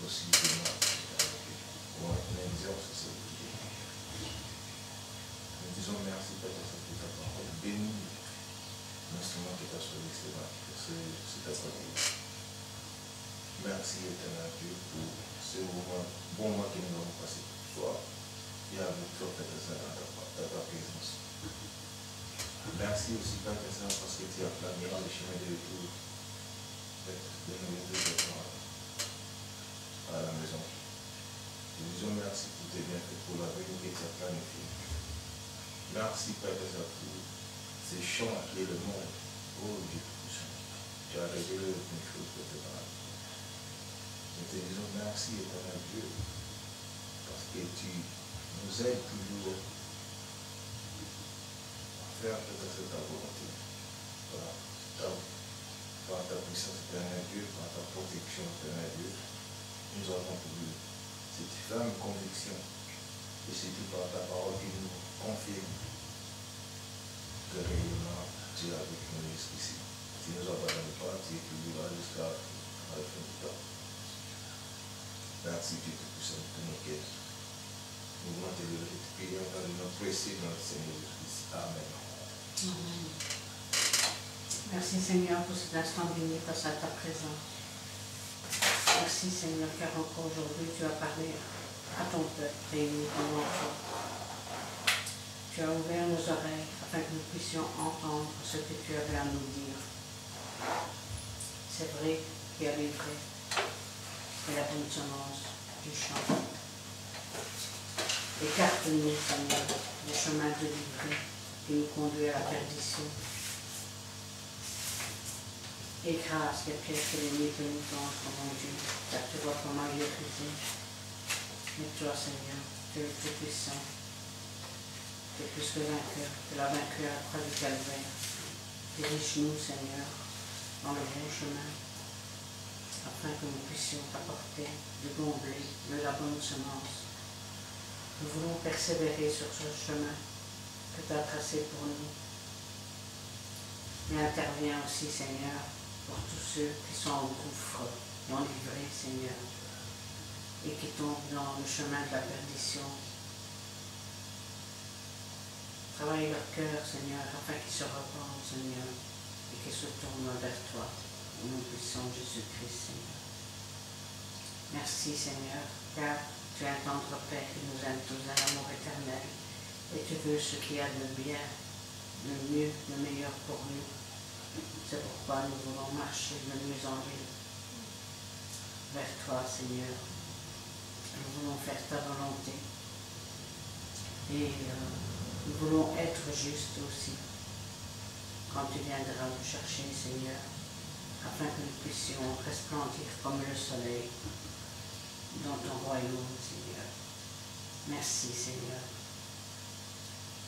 aussi demain. On exerce ce prière. Nous disons merci, Père Saint, pour ta parole. Bénis l'instrument qui t'a choisi, c'est ta parole. Merci, éternel Dieu, pour ce bon moment que nous avons passé pour toi. Et avec toi, Père Saint, dans ta présence. Merci aussi, Père Saint, parce que tu as plané dans le chemin de retour de nous retourner à la maison. Nous disons merci pour tes bienfaits, pour la vie que tu as planifiée. Merci, Père, pour ces champs qui est le monde. Oh Dieu, tu as révélé une chose de tes parents. Nous te disons merci, éternel Dieu, parce que tu nous aides toujours à faire peut-être ta volonté. Voilà. Par ta puissance, éternel Dieu, par ta protection, éternel Dieu, nous avons trouvé cette ferme conviction. Et c'est tout par ta parole qui nous confirme que réellement tu es avec nous jusqu'ici. Tu nous abandonnes pas, tu es toujours là jusqu'à la fin du temps. Merci Dieu tout-puissant de tous nos cœurs. Nous voulons te lever et te prier dans le nom précieux de notre Seigneur Jésus-Christ. Amen. Amen. Merci Seigneur pour cet instant béni face à ta présence. Merci Seigneur car encore aujourd'hui tu as parlé à ton peuple réuni devant toi. Tu as ouvert nos oreilles afin que nous puissions entendre ce que tu avais à nous dire. C'est vrai qu'il y a les vrais et la bonne semence du champ. Écarte-nous, Seigneur, du chemin de l'ivraie qui nous conduit à la perdition. Écrase les pièges que l'ennemi peut nous tendre, mon Dieu, car tu vois comment il est brisé. Mais toi, Seigneur, tu es tout puissant. Tu es plus que vainqueur, tu l'as vaincu à la croix du calvaire. Dirige-nous, Seigneur, dans le bon chemin, afin que nous puissions apporter du bon blé, de la bonne semence. Nous voulons persévérer sur ce chemin que tu as tracé pour nous. Mais interviens aussi, Seigneur, pour tous ceux qui sont en gouffre, enivrés, Seigneur, et qui tombent dans le chemin de la perdition. Travaille leur cœur, Seigneur, afin qu'ils se repentent, Seigneur, et qu'ils se tournent vers toi, au nom puissant de Jésus-Christ, Seigneur. Merci, Seigneur, car tu es un tendre Père qui nous aime tous d'un amour éternel, et tu veux ce qu'il y a de bien, de mieux, de meilleur pour nous. C'est pourquoi nous voulons marcher de mieux en mieux vers toi, Seigneur. Nous voulons faire ta volonté. Et nous voulons être justes aussi, quand tu viendras nous chercher, Seigneur, afin que nous puissions resplendir comme le soleil dans ton royaume, Seigneur. Merci, Seigneur,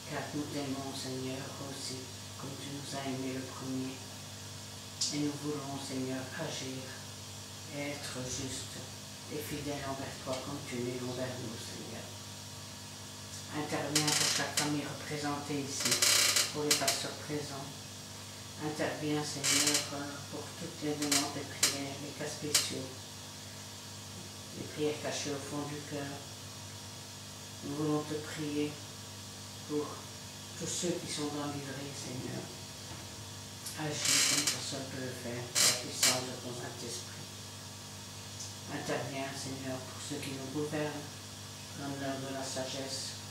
car nous t'aimons, Seigneur, aussi, comme tu nous as aimés le premier. Et nous voulons, Seigneur, agir et être justes et fidèles envers toi comme tu l'es envers nous, Seigneur. Interviens pour chaque famille représentée ici, pour les pasteurs présents. Interviens, Seigneur, pour toutes les demandes et prières, les cas spéciaux, les prières cachées au fond du cœur. Nous voulons te prier pour tous ceux qui sont dans l'ivraie, Seigneur. Agis comme personne ne peut le faire, par la puissance de ton Saint-Esprit. Interviens, Seigneur, pour ceux qui nous gouvernent, donne-leur de la sagesse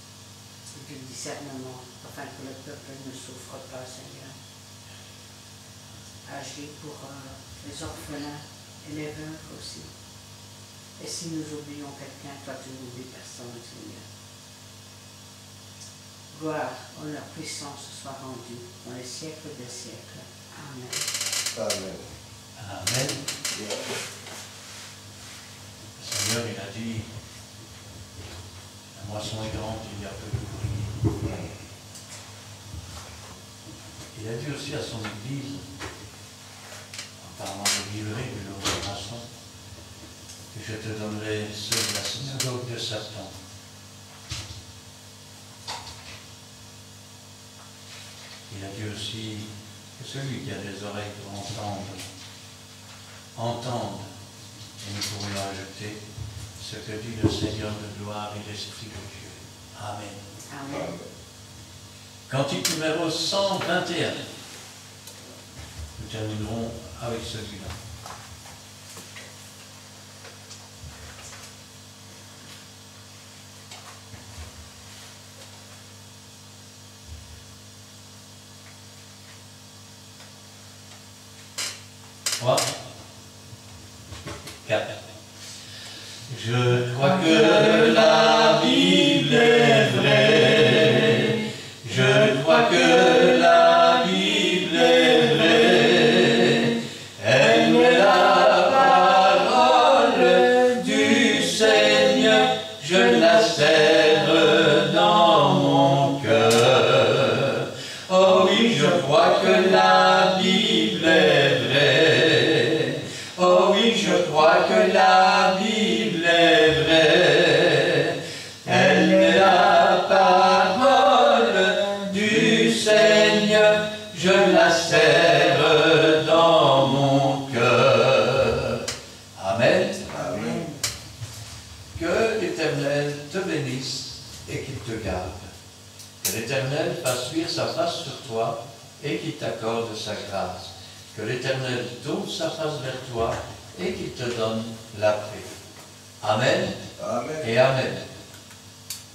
et du discernement, afin que le peuple ne souffre pas, Seigneur. Agis pour les orphelins et les veuves aussi. Et si nous oublions quelqu'un, toi tu n'oublies personne, Seigneur. Gloire, honneur, puissance soit rendue dans les siècles des siècles. Amen. Amen. Amen. Le Seigneur, il a dit, la moisson est grande, il y a peu de ouvriers. Il a dit aussi à son Église, en parlant de l'ivraie, de l'autre moisson, que je te donnerai ceux de la synagogue de Satan. Il a dit aussi que celui qui a des oreilles pour entende, et nous pourrions ajouter ce que dit le Seigneur de gloire et l'Esprit de Dieu. Amen. Amen. Cantique numéro 121. Nous terminerons avec celui-là. Trois, 4. Je crois que la Bible est vraie. Je demeure dans mon cœur. Amen. Amen. Que l'Éternel te bénisse et qu'il te garde. Que l'Éternel fasse luire sa face sur toi et qu'il t'accorde sa grâce. Que l'Éternel tourne sa face vers toi et qu'il te donne la paix. Amen Amen. et Amen.